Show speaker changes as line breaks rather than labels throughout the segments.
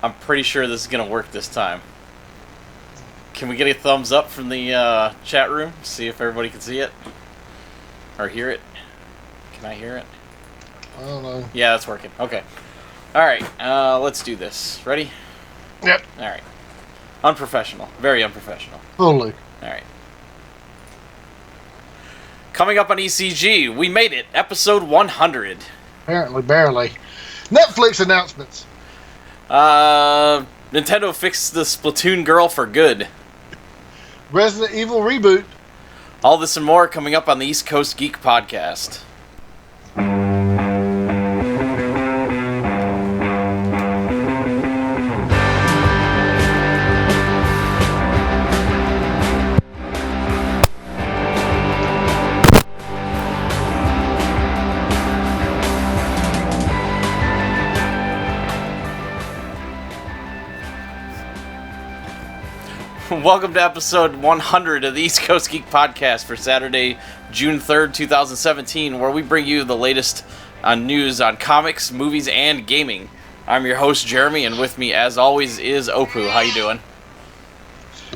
I'm pretty sure this is going to work this time. Can we get a thumbs up from the chat room? See if everybody can see it. Or hear it. Can I hear it?
I don't know.
Yeah, that's working. Okay. Alright, let's do this. Ready?
Yep.
Alright. Unprofessional. Very unprofessional.
Totally.
Alright. Coming up on ECG, we made it. Episode 100.
Apparently, barely. Netflix announcements.
Nintendo fixed the Splatoon girl for good.
Resident Evil reboot.
All this and more coming up on the East Coast Geek Podcast. Welcome to episode 100 of the East Coast Geek Podcast for Saturday, June 3rd, 2017, where we bring you the latest news on comics, movies, and gaming. I'm your host, Jeremy, and with me, as always, is Opu. How you doing?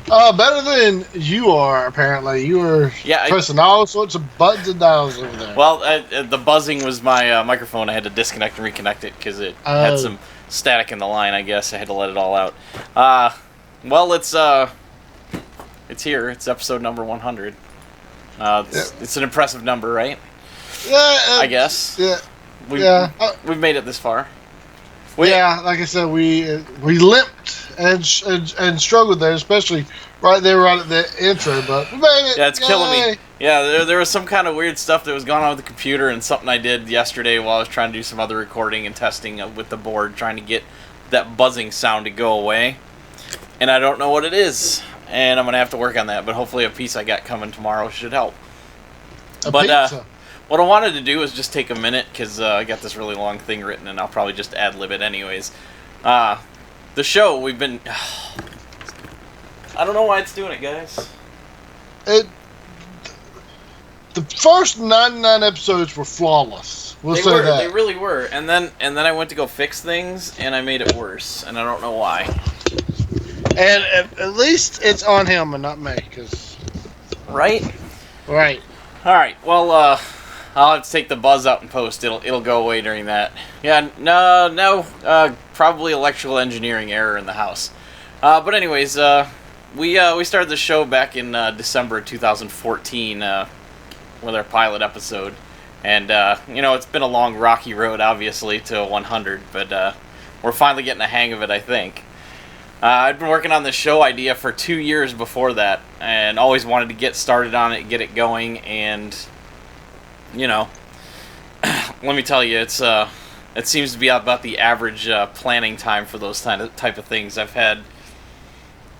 Better than you are, apparently. You were pressing all sorts of buttons and dials over there.
Well, the buzzing was my microphone. I had to disconnect and reconnect it because it had some static in the line, I guess. I had to let it all out. Well, it's here. It's episode number 100. It's an impressive number, right?
Yeah.
I guess.
Yeah.
We've made it this far.
Like I said, we limped and struggled there, especially right at the intro. But we made it.
Yeah, it's killing me. Yeah, there was some kind of weird stuff that was going on with the computer, and something I did yesterday while I was trying to do some other recording and testing with the board, trying to get that buzzing sound to go away. And I don't know what it is. And I'm going to have to work on that, but hopefully a piece I got coming tomorrow should help.
Pizza.
What I wanted to do is just take a minute, because I got this really long thing written, and I'll probably just ad-lib it anyways. The show, we've been... I don't know why it's doing it, guys.
The first 99 episodes were flawless. We'll say that.
They really were. And then I went to go fix things, and I made it worse, and I don't know why.
And at least it's on him and not me, cause...
Right?
Right.
Alright, well, I'll have to take the buzz out and post. It'll go away during that. Yeah, no, probably electrical engineering error in the house. But anyways, we started the show back in December of 2014 with our pilot episode. And, it's been a long, rocky road, obviously, to 100, but we're finally getting the hang of it, I think. I'd been working on this show idea for 2 years before that, and always wanted to get started on it, get it going, and, let me tell you, it seems to be about the average planning time for those type of things. I've had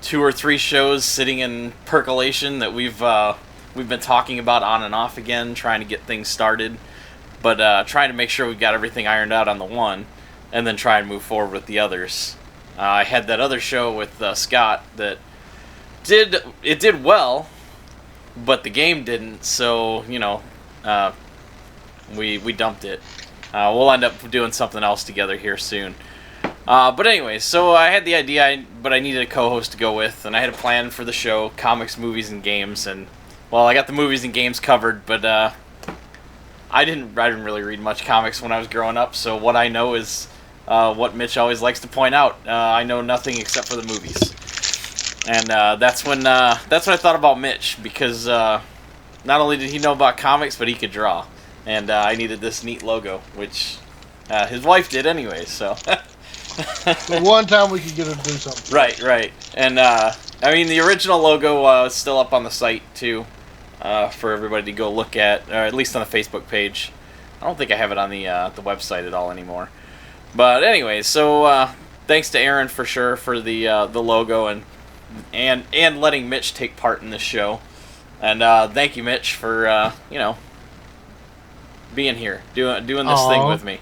2 or 3 shows sitting in percolation that we've been talking about on and off again, trying to get things started, but trying to make sure we've got everything ironed out on the one, and then try and move forward with the others. I had that other show with Scott that did well, but the game didn't. So we dumped it. We'll end up doing something else together here soon. But anyway, so I had the idea, but I needed a co-host to go with, and I had a plan for the show: comics, movies, and games. And well, I got the movies and games covered, but I didn't really read much comics when I was growing up. So what I know is. What Mitch always likes to point out. I know nothing except for the movies, and that's when I thought about Mitch, because not only did he know about comics, but he could draw, and I needed this neat logo, which his wife did anyway. So
the one time we could get her to do something.
Right, and the original logo is still up on the site too, for everybody to go look at, or at least on the Facebook page. I don't think I have it on the website at all anymore. But anyway, so thanks to Aaron for sure for the logo and letting Mitch take part in this show, and thank you, Mitch, for being here doing this thing with me.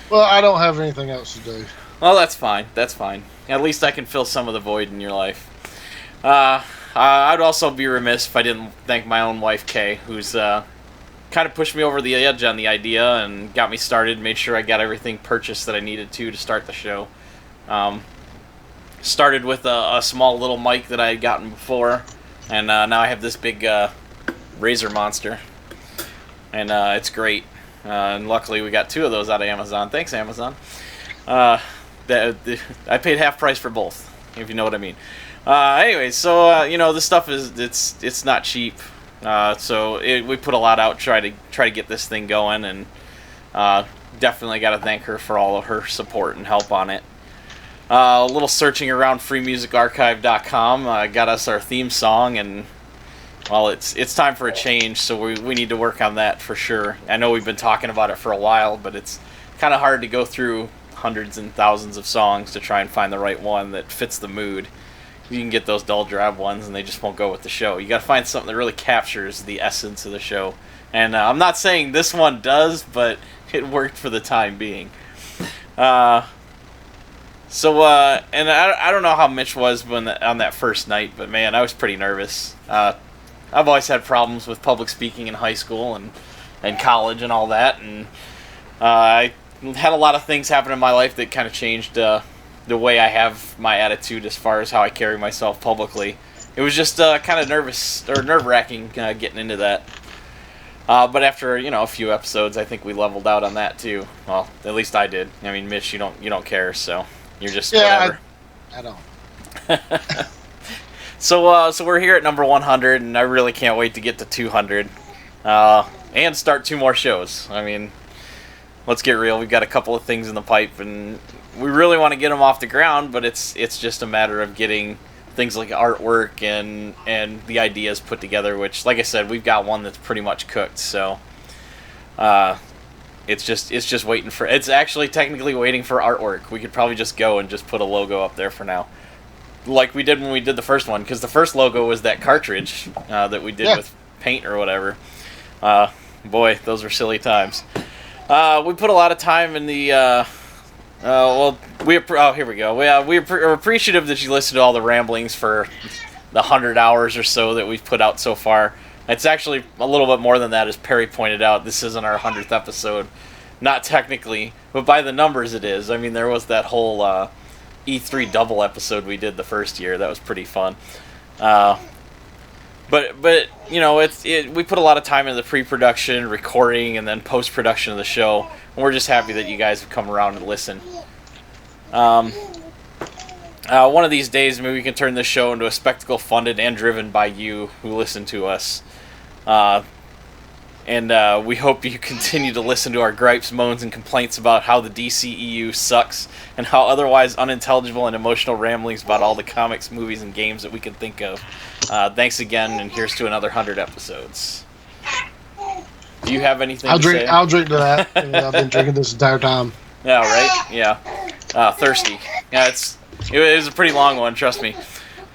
Well, I don't have anything else to do.
Well, that's fine. At least I can fill some of the void in your life. I'd also be remiss if I didn't thank my own wife, Kay, who's kind of pushed me over the edge on the idea and got me started, made sure I got everything purchased that I needed to start the show. Started with a small little mic that I had gotten before, and now I have this big Razer monster, and it's great. And luckily we got 2 of those out of Amazon. Thanks, Amazon. I paid half price for both, if you know what I mean. Anyways, so this stuff it's not cheap. So we put a lot out try to get this thing going, and definitely got to thank her for all of her support and help on it. A little searching around freemusicarchive.com got us our theme song, and well, it's time for a change, so we need to work on that for sure. I know we've been talking about it for a while, but it's kind of hard to go through hundreds and thousands of songs to try and find the right one that fits the mood. You can get those dull drab ones, and they just won't go with the show. You got to find something that really captures the essence of the show. And I'm not saying this one does, but it worked for the time being. And I don't know how Mitch was on that first night, but man, I was pretty nervous. I've always had problems with public speaking in high school and college and all that, and I had a lot of things happen in my life that kind of changed the way I have my attitude as far as how I carry myself publicly. It was just kind of nerve-wracking getting into that. But after a few episodes, I think we leveled out on that too. Well, at least I did. I mean, Mitch, you don't care, so you're just whatever.
I don't.
So we're here at number 100, and I really can't wait to get to 200 and start 2 more shows. I mean, let's get real. We've got a couple of things in the pipe, and we really want to get them off the ground, but it's just a matter of getting things like artwork and the ideas put together, which, like I said, we've got one that's pretty much cooked, so it's just waiting for... It's actually technically waiting for artwork. We could probably just go and just put a logo up there for now, like we did when we did the first one, because the first logo was that cartridge that we did with paint or whatever. Boy, those were silly times. We put a lot of time in the... here we go. We're appreciative that you listened to all the ramblings for the 100 hours or so that we've put out so far. It's actually a little bit more than that, as Perry pointed out. This isn't our 100th episode. Not technically, but by the numbers it is. I mean, there was that whole E3 double episode we did the first year. That was pretty fun. But we put a lot of time into the pre-production, recording, and then post-production of the show. And we're just happy that you guys have come around and listened. One of these days, maybe we can turn this show into a spectacle funded and driven by you who listen to us. And we hope you continue to listen to our gripes, moans, and complaints about how the DCEU sucks and how otherwise unintelligible and emotional ramblings about all the comics, movies, and games that we can think of. Thanks again, and here's to another 100 episodes. Do you have anything to say?
I'll drink to that. I've been drinking this entire time.
Yeah, right? Yeah. Thirsty. Yeah, it was a pretty long one, trust me.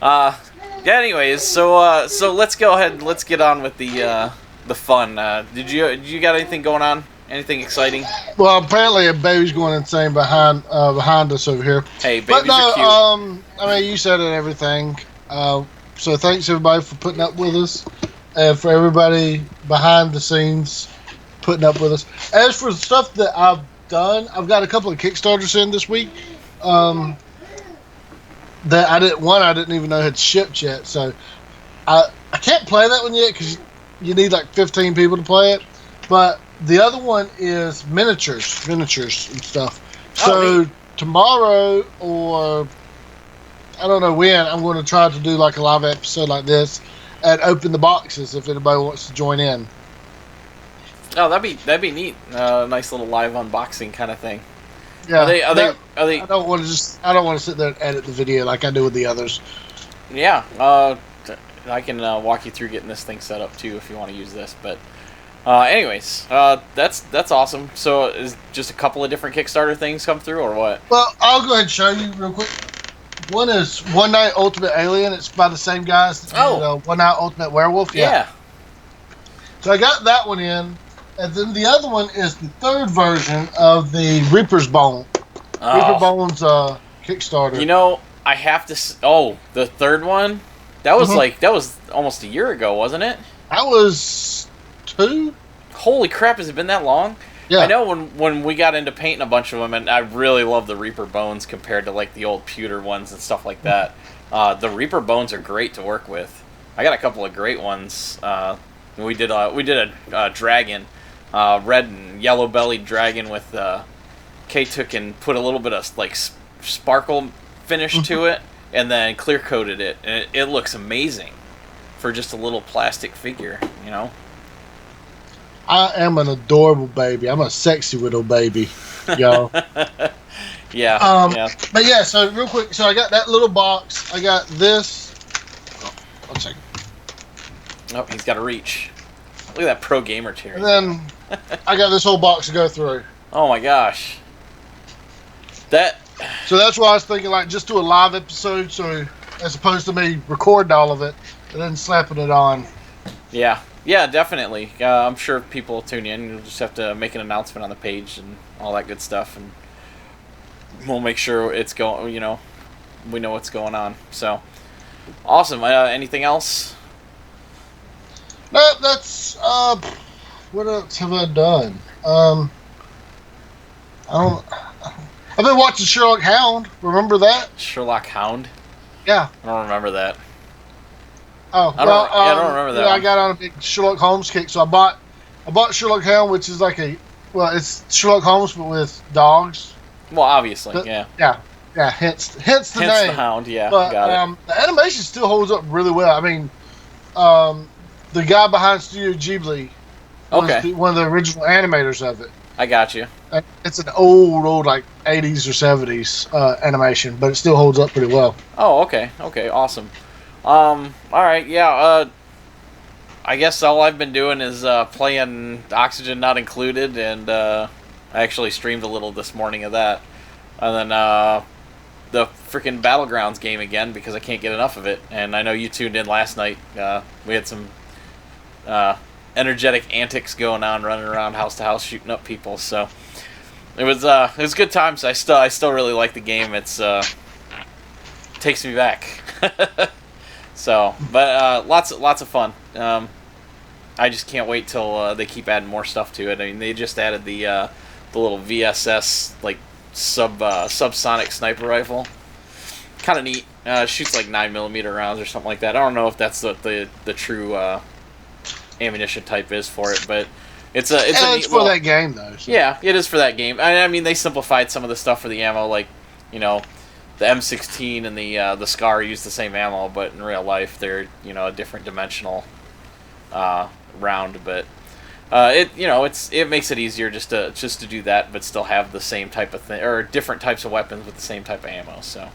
Anyways, so let's go ahead and let's get on with the fun. Did you got anything going on? Anything exciting?
Well, apparently a baby's going insane behind us over here.
Hey, babies are cute.
I mean, you said it, everything. So thanks everybody for putting up with us, and for everybody behind the scenes putting up with us. As for the stuff that I've done, I've got a couple of Kickstarters in this week. That I didn't even know had shipped yet. So I can't play that one yet because you need like 15 people to play it. But the other one is miniatures and stuff. So tomorrow, or I don't know when, I'm going to try to do like a live episode like this and open the boxes if anybody wants to join in.
Oh, that'd be neat. Nice little live unboxing kind of thing.
Yeah.
Are they?
I don't want to sit there and edit the video like I do with the others.
Yeah. I can walk you through getting this thing set up too if you want to use this. But anyways, that's awesome. So is just a couple of different Kickstarter things come through or what?
Well, I'll go ahead and show you real quick. One is One Night Ultimate Alien. It's by the same guys that did One Night Ultimate Werewolf. Yeah. So I got that one in. And then the other one is the third version of the Reaper's Bone. Reaper Bone's Kickstarter.
You know, I have to... the third one? That was that was almost a year ago, wasn't it?
That was 2.
Holy crap, has it been that long?
Yeah.
I know when we got into painting a bunch of them, and I really love the Reaper bones compared to like the old pewter ones and stuff like that. The Reaper bones are great to work with. I got a couple of great ones. We did a dragon, red and yellow bellied dragon with Kay took and put a little bit of like sparkle finish to it, and then clear coated it, and it looks amazing for just a little plastic figure, you know.
I am an adorable baby. I'm a sexy little baby, y'all.
Yeah.
But yeah, so real quick, so I got that little box. I got this. Oh, 1 second.
Oh, he's got to reach. Look at that pro gamer chair.
And then I got this whole box to go through.
Oh my gosh.
So that's why I was thinking, like, just do a live episode, so as opposed to me recording all of it and then slapping it on.
Yeah, definitely. I'm sure people will tune in. You'll just have to make an announcement on the page and all that good stuff, and we'll make sure it's going. You know, we know what's going on. So awesome. Anything else?
No, that's what else have I done? I've been watching Sherlock Hound. Remember that?
Sherlock Hound?
Yeah.
I don't remember that.
Oh,
I don't remember that.
Yeah, I got on a big Sherlock Holmes kick, so I bought Sherlock Hound, which is like it's Sherlock Holmes but with dogs.
Well, obviously, yeah.
Yeah. Hence the name.
The Hound, yeah.
But
got it.
the animation still holds up really well. I mean, the guy behind Studio Ghibli was one of the original animators of it.
I got you.
It's an old like 80s or 70s animation, but it still holds up pretty well.
Oh, okay, awesome. All right, yeah. I guess all I've been doing is playing Oxygen Not Included, and I actually streamed a little this morning of that, and then the freaking Battlegrounds game again because I can't get enough of it. And I know you tuned in last night. We had some energetic antics going on, running around house to house shooting up people. So it was good times. I still really like the game. It's takes me back. So, but lots of fun. I just can't wait till they keep adding more stuff to it. I mean, they just added the little VSS like subsonic sniper rifle. Kind of neat. Shoots like 9mm rounds or something like that. I don't know if that's what the true ammunition type is for it, but it's
for that game though. So.
Yeah, it is for that game. I mean, they simplified some of the stuff for the ammo, like, you know, the M16 and the Scar use the same ammo, but in real life they're, you know, a different dimensional round. But it makes it easier just to do that, but still have the same type of thing, or different types of weapons with the same type of ammo. So,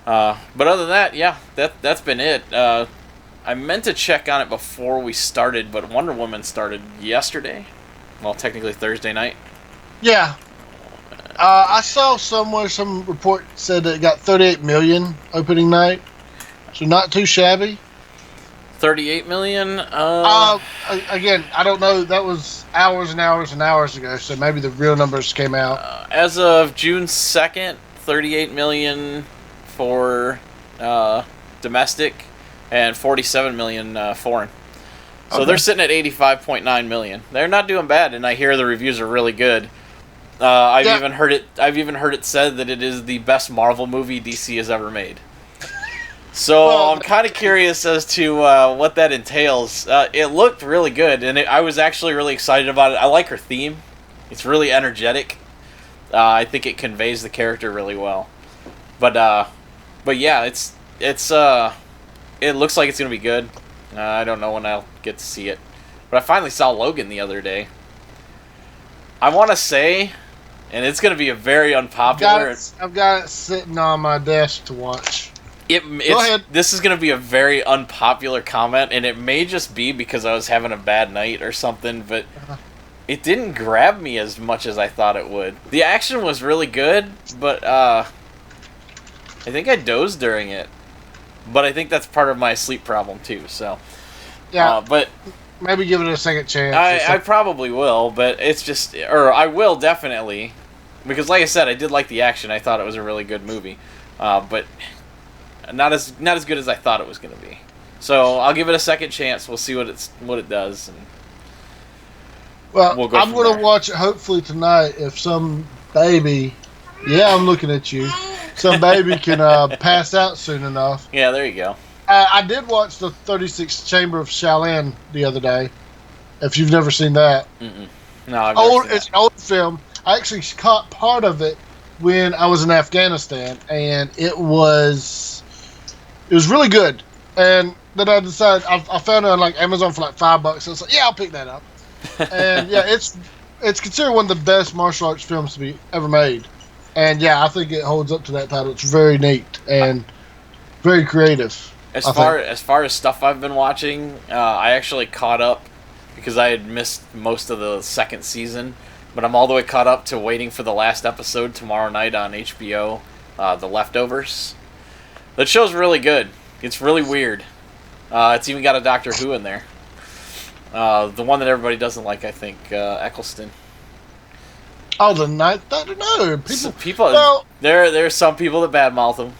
but other than that, yeah, that's been it. I meant to check on it before we started, but Wonder Woman started yesterday. Well, technically Thursday night. Yeah.
I saw somewhere some report said that it got 38 million opening night, so not too shabby.
38 million.
Again, I don't know. That was hours and hours and hours ago, so maybe the real numbers came out.
As of June 2nd, 38 million for domestic and 47 million foreign. So they're sitting at 85.9 million. They're not doing bad, and I hear the reviews are really good. I've even heard it said that it is the best Marvel movie DC has ever made. So I'm kind of curious as to what that entails. It looked really good, and I was actually really excited about it. I like her theme; it's really energetic. I think it conveys the character really well. But yeah, it looks like it's gonna be good. I don't know when I'll get to see it, but I finally saw Logan the other day. I want to say, and it's gonna be a very unpopular.
I've got it sitting on my desk to watch.
Go ahead. This is going to be a very unpopular comment, and it may just be because I was having a bad night or something, but it didn't grab me as much as I thought it would. The action was really good, but I think I dozed during it. But I think that's part of my sleep problem, too, so.
Yeah,
but
maybe give it a second chance.
I probably will, but it's just... Or I will, definitely. Because, like I said, I did like the action. I thought it was a really good movie. But... Not as good as I thought it was going to be. So I'll give it a second chance. We'll see what it does. And
Well,
we'll go
I'm
from
going
there.
to watch it hopefully tonight if some baby, yeah, I'm looking at you, some baby can pass out soon enough.
Yeah, there you go.
I did watch the 36th Chamber of Shaolin the other day, if you've never seen that.
Mm-mm. No, I've never seen
It's an old film. I actually caught part of it when I was in Afghanistan, and it was really good. And then I decided I found it on like Amazon for like $5. So I was like, yeah, I'll pick that up. And yeah, it's considered one of the best martial arts films to be ever made. And yeah, I think it holds up to that title. It's very neat and very creative.
As far as stuff I've been watching, I actually caught up because I had missed most of the second season, but I'm all the way caught up to waiting for the last episode tomorrow night on HBO, The Leftovers. That show's really good. It's really weird. It's even got a Doctor Who in there. The one that everybody doesn't like, I think, Eccleston.
Oh, the night. I don't know.
Well, there's some people that badmouth him.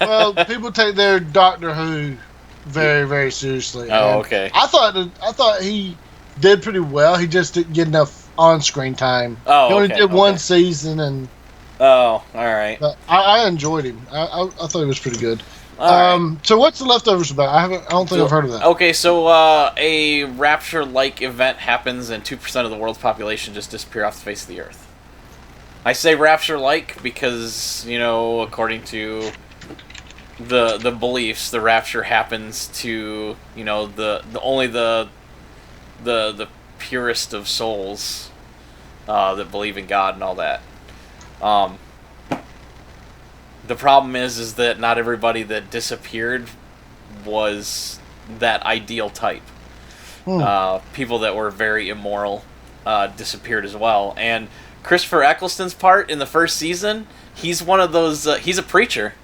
Well, people take their Doctor Who very, very seriously.
Oh, okay.
I thought he did pretty well. He just didn't get enough on-screen time.
Oh,
he only
okay,
did one season, and
oh, all right.
But I enjoyed him. I thought he was pretty good.
Right.
So what's the Leftovers about? I don't think I've heard of that.
Okay, so a rapture-like event happens, and 2% of the world's population just disappear off the face of the earth. I say rapture-like because, according to the beliefs, the rapture happens to, only the purest of souls that believe in God and all that. The problem is that not everybody that disappeared was that ideal type. People that were very immoral disappeared as well. And Christopher Eccleston's part in the first season, he's one of those... he's a preacher.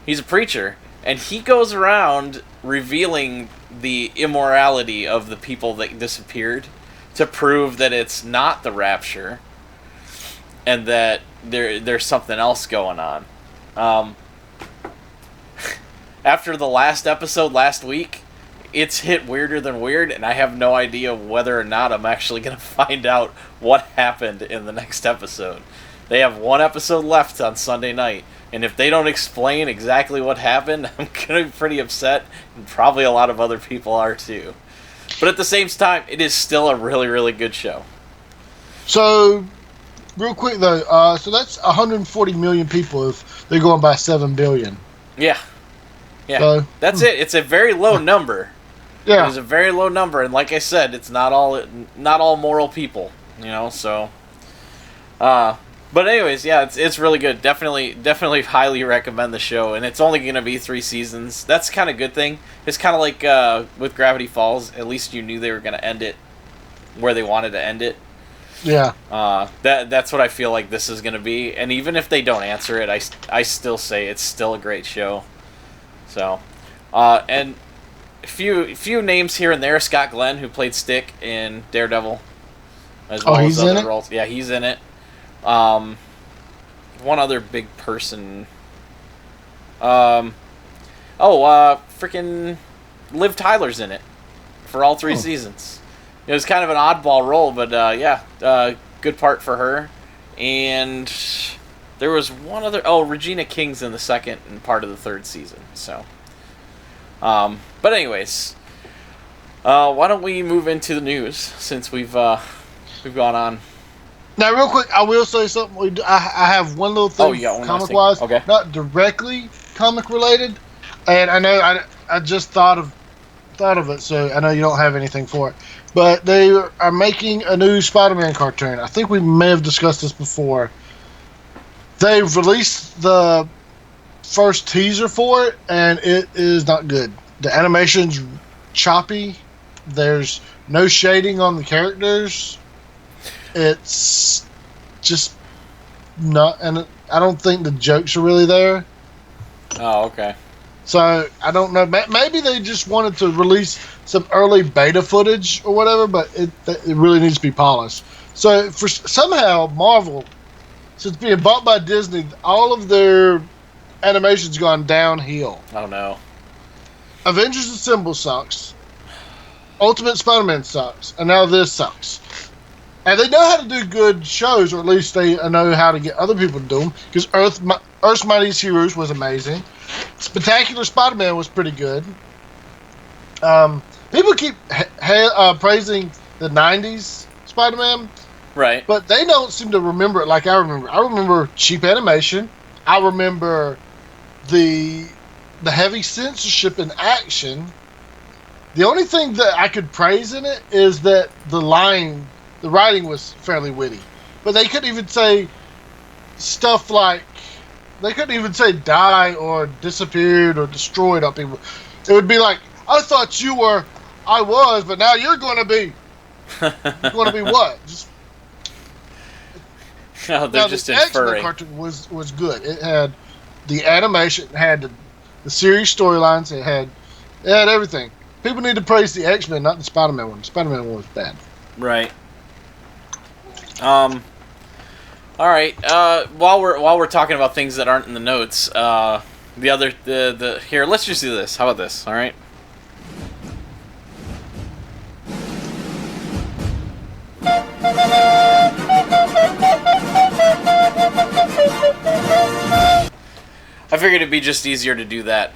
And he goes around revealing the immorality of the people that disappeared to prove that it's not the rapture and that there's something else going on. After the last episode last week, it's hit weirder than weird, and I have no idea whether or not I'm actually going to find out what happened in the next episode. They have one episode left on Sunday night, and if they don't explain exactly what happened, I'm going to be pretty upset, and probably a lot of other people are too. But at the same time, it is still a really, really good show.
So, real quick though, so that's 140 million people if they're going by 7 billion.
Yeah.
So,
that's it. It's a very low number.
Yeah.
It's a very low number, and like I said, it's not all moral people, so but anyways, yeah, it's really good. Definitely highly recommend the show, and it's only going to be 3 seasons. That's kind of a good thing. It's kind of like with Gravity Falls, at least you knew they were going to end it where they wanted to end it.
Yeah.
That's what I feel like this is going to be, and even if they don't answer it, I still say it's still a great show. So, and a few names here and there. Scott Glenn, who played Stick in Daredevil, as well as other roles. Yeah, he's in it. One other big person. Freaking Liv Tyler's in it for all 3 seasons. It was kind of an oddball role, but good part for her. And there was one other... Oh, Regina King's in the second and part of the 3rd season. So, but anyways, why don't we move into the news since we've gone on.
Now, real quick, I will say something. I have one little thing, comic-wise,
okay.
Not directly comic-related, and I know I just thought of it, so I know you don't have anything for it. But they are making a new SpiderMan cartoon. I think we may have discussed this before. They've released the first teaser for it, and it is not good. The animation's choppy. There's no shading on the characters. It's just not, and I don't think the jokes are really there.
Oh, okay.
So I don't know. Maybe they just wanted to release some early beta footage or whatever, but it really needs to be polished. So for somehow Marvel, since being bought by Disney, all of their animation's gone downhill.
Oh no.
Avengers Assemble sucks. Ultimate Spider-Man sucks, and now this sucks. And they know how to do good shows, or at least they know how to get other people to do them. Because Earth's Mightiest Heroes was amazing. Spectacular Spider-Man was pretty good. People keep praising the 90s Spider-Man.
Right.
But they don't seem to remember it like I remember. I remember cheap animation. I remember the heavy censorship in action. The only thing that I could praise in it is that the writing was fairly witty. But they couldn't even say stuff like, they couldn't even say die or disappeared or destroyed on people. It would be like, I thought you were, I was, but now you're going to be. You're going to be what?
No, they're just inferring.
The XMen Cartoon was good. It had the animation, it had the series storylines, it had everything. People need to praise the X-Men, not the Spider-Man one. The Spider-Man one was bad.
Right. All right. While we're talking about things that aren't in the notes, here, let's just do this. How about this? All right. I figured it'd be just easier to do that.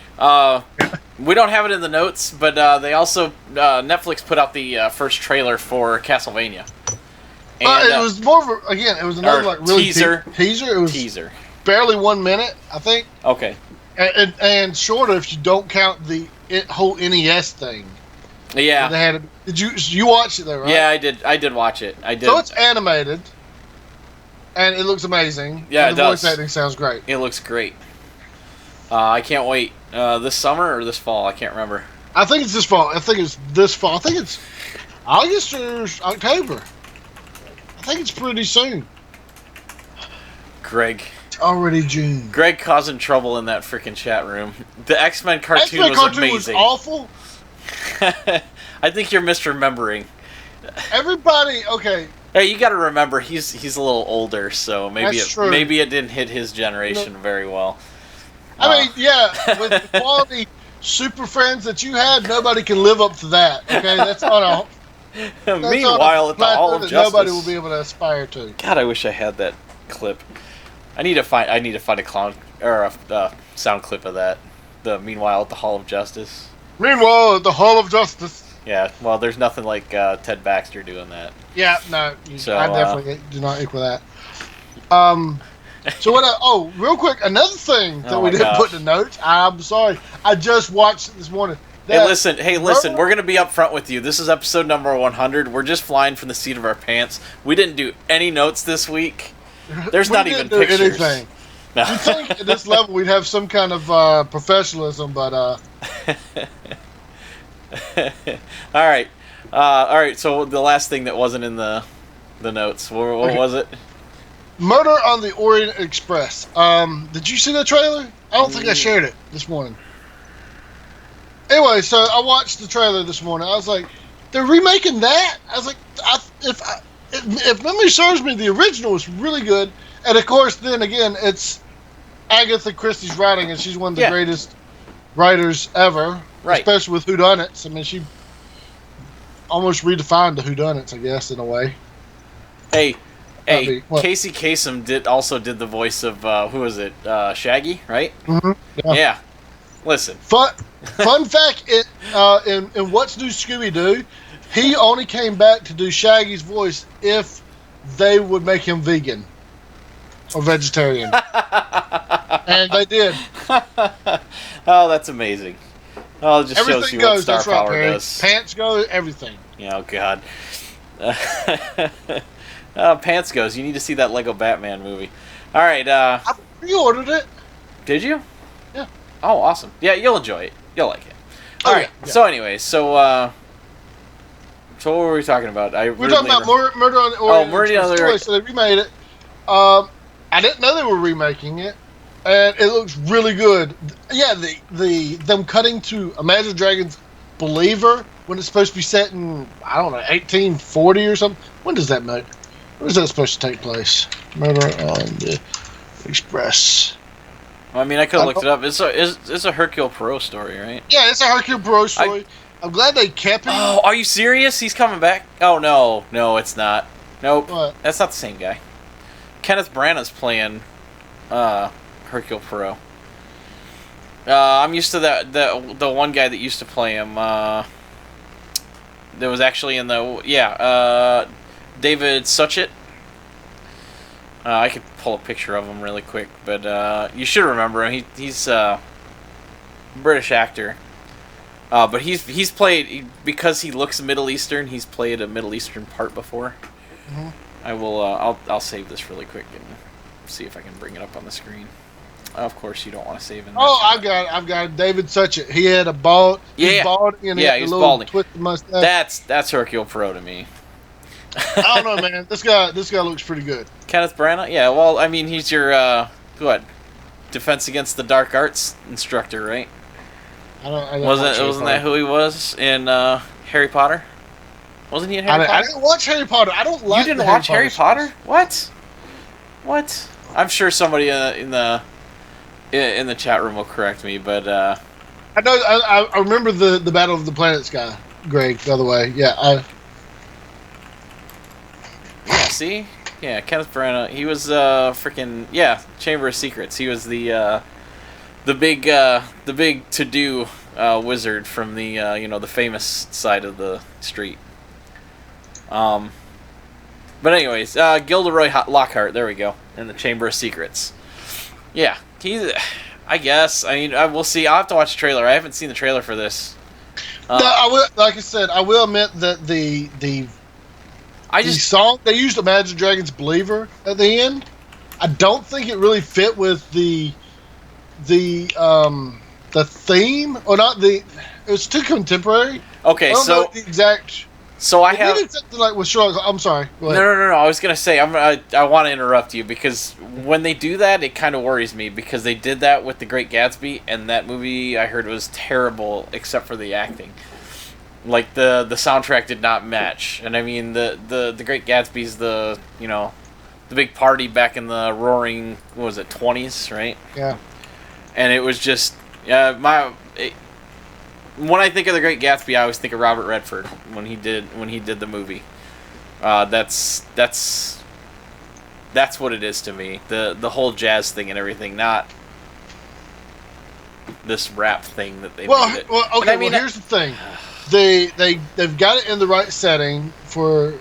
We don't have it in the notes, but they also Netflix put out the first trailer for Castlevania. And,
it was more of it was another like really
teaser.
Teaser. It was
teaser.
Barely 1 minute, I think.
Okay.
And shorter if you don't count the whole NES thing.
Yeah.
They had. Did you watch it though? Right?
Yeah, I did. I did watch it. I did.
So it's animated, and it looks amazing.
Yeah,
and the voice acting sounds great.
It looks great. I can't wait. This summer or this fall? I can't remember.
I think it's this fall. I think it's August or October. I think it's pretty soon.
Greg.
It's already June.
Greg causing trouble in that freaking chat room. The XMen Cartoon was amazing.
Was awful.
I think you're misremembering.
Everybody, okay.
Hey, you got to remember he's a little older, so maybe maybe it didn't hit his generation very well.
I mean, yeah, with the quality Super Friends that you had, nobody can live up to that. Okay, that's on a.
Meanwhile, at the Hall of Justice,
nobody will be able to aspire to.
God, I wish I had that clip. I need to find a clown or a sound clip of that. The Meanwhile at the Hall of Justice.
Meanwhile at the Hall of Justice.
Yeah, well, there's nothing like Ted Baxter doing that.
Yeah, no,
so,
I definitely do not equal that. So what? Real quick, another thing that we didn't put in the notes. I'm sorry, I just watched it this morning.
Hey, listen. We're gonna be upfront with you. This is episode number 100. We're just flying from the seat of our pants. We didn't do any notes this week. There's not even pictures.
Anything. No. You'd think at this level we'd have some kind of professionalism, but. All
right. So the last thing that wasn't in the notes. What was it?
Murder on the Orient Express. Did you see the trailer? I don't think I shared it this morning. Anyway, so I watched the trailer this morning. I was like, they're remaking that? I was like, if memory serves me, the original was really good. And of course, then again, it's Agatha Christie's writing, and she's one of the greatest writers ever. Right. Especially with whodunits. I mean, she almost redefined the whodunits, I guess, in a way.
Hey, Casey Kasem also did the voice of who was it? Shaggy, right?
Mm-hmm.
Yeah. Listen.
Fun fact: in What's New ScoobyDoo, he only came back to do Shaggy's voice if they would make him vegan or vegetarian, and they did.
Oh, that's amazing. Oh, it just
everything
shows you
goes,
what Star
that's
Power
right,
does.
Pants go, everything.
Yeah, oh God. Pants goes. You need to see that Lego Batman movie. All right.
I pre-ordered it.
Did you?
Yeah.
Oh, awesome. Yeah, you'll enjoy it. You'll like it. All right. Yeah. So, anyways, so what were we talking about?
We're talking about Murder on the Orient Express. So they remade it. I didn't know they were remaking it, and it looks really good. Yeah, them cutting to Imagine Dragons Believer when it's supposed to be set in 1840 or something. When does that make? When is that supposed to take place? Murder on the Express.
Well, I mean, I could have looked it up. It's a Hercule Poirot story, right?
Yeah, it's a Hercule Poirot story. I'm glad they kept him.
Oh, are you serious? He's coming back? Oh, no, it's not. Nope.
What?
That's not the same guy. Kenneth Branagh's playing Hercule Poirot. I'm used to the one guy that used to play him. That was actually in David Suchet. I could pull a picture of him really quick, but you should remember him. He's a British actor. But he's played, because he looks Middle Eastern, he's played a Middle Eastern part before.
Mm-hmm.
I will. I'll save this really quick and see if I can bring it up on the screen. Of course, you don't want to save it.
Oh, I've got David Suchet. He had a bald.
Yeah,
bald, and
he was balding.
Twisted mustache.
That's Hercule Poirot to me.
I don't know, man. This guy looks pretty good.
Kenneth Branagh. Yeah. Well, I mean, he's your Defense Against the Dark Arts instructor, right? Wasn't that who he was in Harry Potter? Wasn't he in Harry Potter?
I didn't watch Harry Potter. I don't like.
You didn't watch Harry Potter? What? I'm sure somebody in the chat room will correct me, but
I know. I remember the Battle of the Planets guy, Greg. By the way, yeah.
See, yeah, Kenneth Branagh. He was Chamber of Secrets. He was the big to do wizard from the the famous side of the street. But anyways, Gilderoy Lockhart. There we go. In the Chamber of Secrets. Yeah, I guess. I mean, we'll see. I'll have to watch the trailer. I haven't seen the trailer for this.
No, I will. Like I said, I will admit that the song they used Imagine Dragons' "Believer" at the end. I don't think it really fit with the theme, or not the. It was too contemporary.
Okay,
I don't know the exact.
So I have
something like with Sherlock. I'm sorry. Go ahead.
No. I was gonna say I want to interrupt you, because when they do that, it kind of worries me, because they did that with The Great Gatsby, and that movie I heard was terrible except for the acting. Like the soundtrack did not match, and I mean the Great Gatsby's the big party back in the roaring, what was it, 20s, right?
Yeah.
And it was just when I think of The Great Gatsby, I always think of Robert Redford when he did the movie. That's what it is to me. The whole jazz thing and everything, not this rap thing that they made it.
Well, okay. Here's the thing. They've got it in the right setting for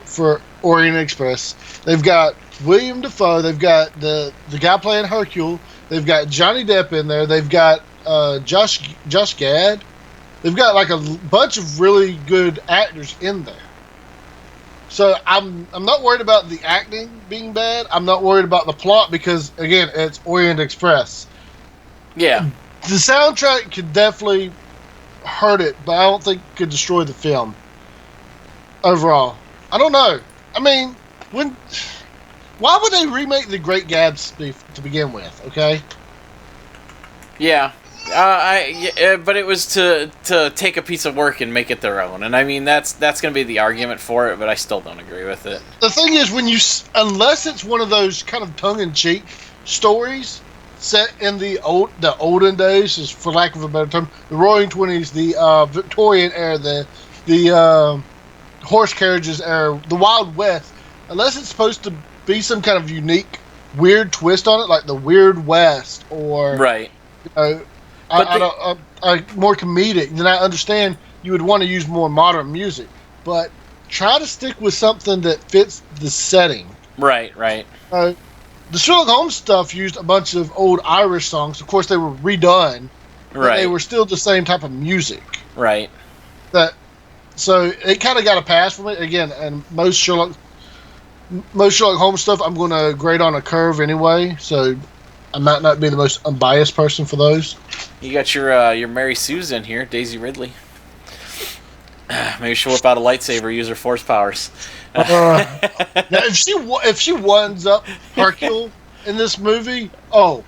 Orient Express. They've got William Dafoe. They've got the guy playing Hercule. They've got Johnny Depp in there. They've got Josh Gad. They've got like a bunch of really good actors in there. So I'm not worried about the acting being bad. I'm not worried about the plot, because again, it's Orient Express.
Yeah.
The soundtrack could definitely hurt it, but I don't think it could destroy the film overall. I don't know. I mean, why would they remake The Great Gatsby to begin with? Okay.
Yeah. But it was to take a piece of work and make it their own, and I mean that's going to be the argument for it, but I still don't agree with it.
The thing is, unless it's one of those kind of tongue-in-cheek stories set in the olden days, is for lack of a better term, the Roaring '20s, the Victorian era, the horse carriages era, the Wild West. Unless it's supposed to be some kind of unique, weird twist on it, like the Weird West, or
right.
More comedic, then I understand you would want to use more modern music, but try to stick with something that fits the setting.
Right.
The Sherlock Holmes stuff used a bunch of old Irish songs. Of course, they were redone, but they were still the same type of music.
Right.
So it kind of got a pass from it again, and most Sherlock Holmes stuff I'm going to grade on a curve anyway, so I might not be the most unbiased person for those.
You got your Mary Sue's in here, Daisy Ridley. Maybe she'll whip out a lightsaber, use her force powers.
Now if she winds up Hercule in this movie,
no,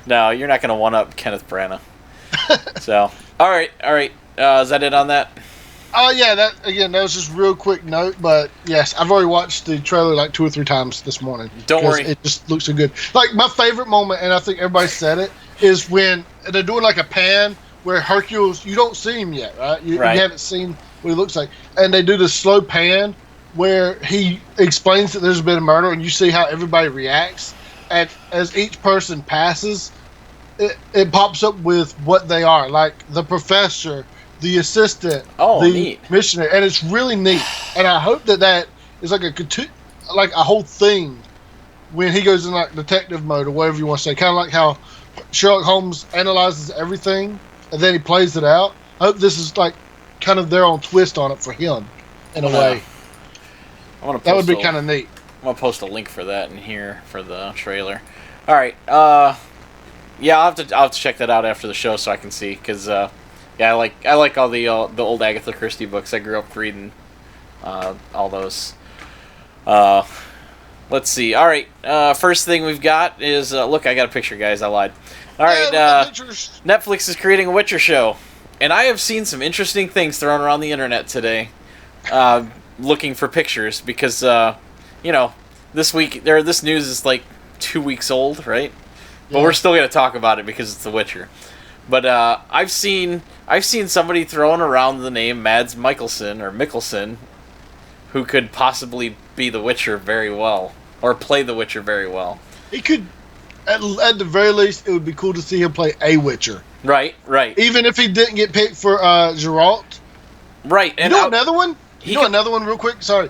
you're not going to one up Kenneth Branagh. So, all right. Is that it on that?
Yeah, that was just a real quick note, but yes, I've already watched the trailer like 2 or 3 times this morning.
Don't worry.
It just looks so good. Like, my favorite moment, and I think everybody said it, is when they're doing like a pan where Hercules, you don't see him yet, right? You haven't seen what he looks like. And they do this slow pan where he explains that there's been a murder, and you see how everybody reacts, and as each person passes, it pops up with what they are, like the professor, the assistant, the
neat.
missionary, and it's really neat. And I hope that is like a whole thing when he goes in like detective mode or whatever you want to say, kind of like how Sherlock Holmes analyzes everything and then he plays it out. I hope this is like kind of their own twist on it for him in a way. That would be kind of neat.
I'm gonna post a link for that in here for the trailer. All right. Yeah, I'll have to check that out after the show so I can see, because I like all the old Agatha Christie books. I grew up reading all those. Let's see. All right. First thing we've got is look. I got a picture, guys. I lied. All right. Netflix is creating a Witcher show, and I have seen some interesting things thrown around the internet today, looking for pictures because this news is like 2 weeks old, right? Yeah. But we're still gonna talk about it because it's The Witcher. But I've seen somebody throwing around the name Mads Mikkelsen, who could possibly be The Witcher very well, or play The Witcher very well.
He could, at the very least, it would be cool to see him play a Witcher.
Right.
Even if he didn't get picked for Geralt.
Right. And
another one? Another one real quick? Sorry.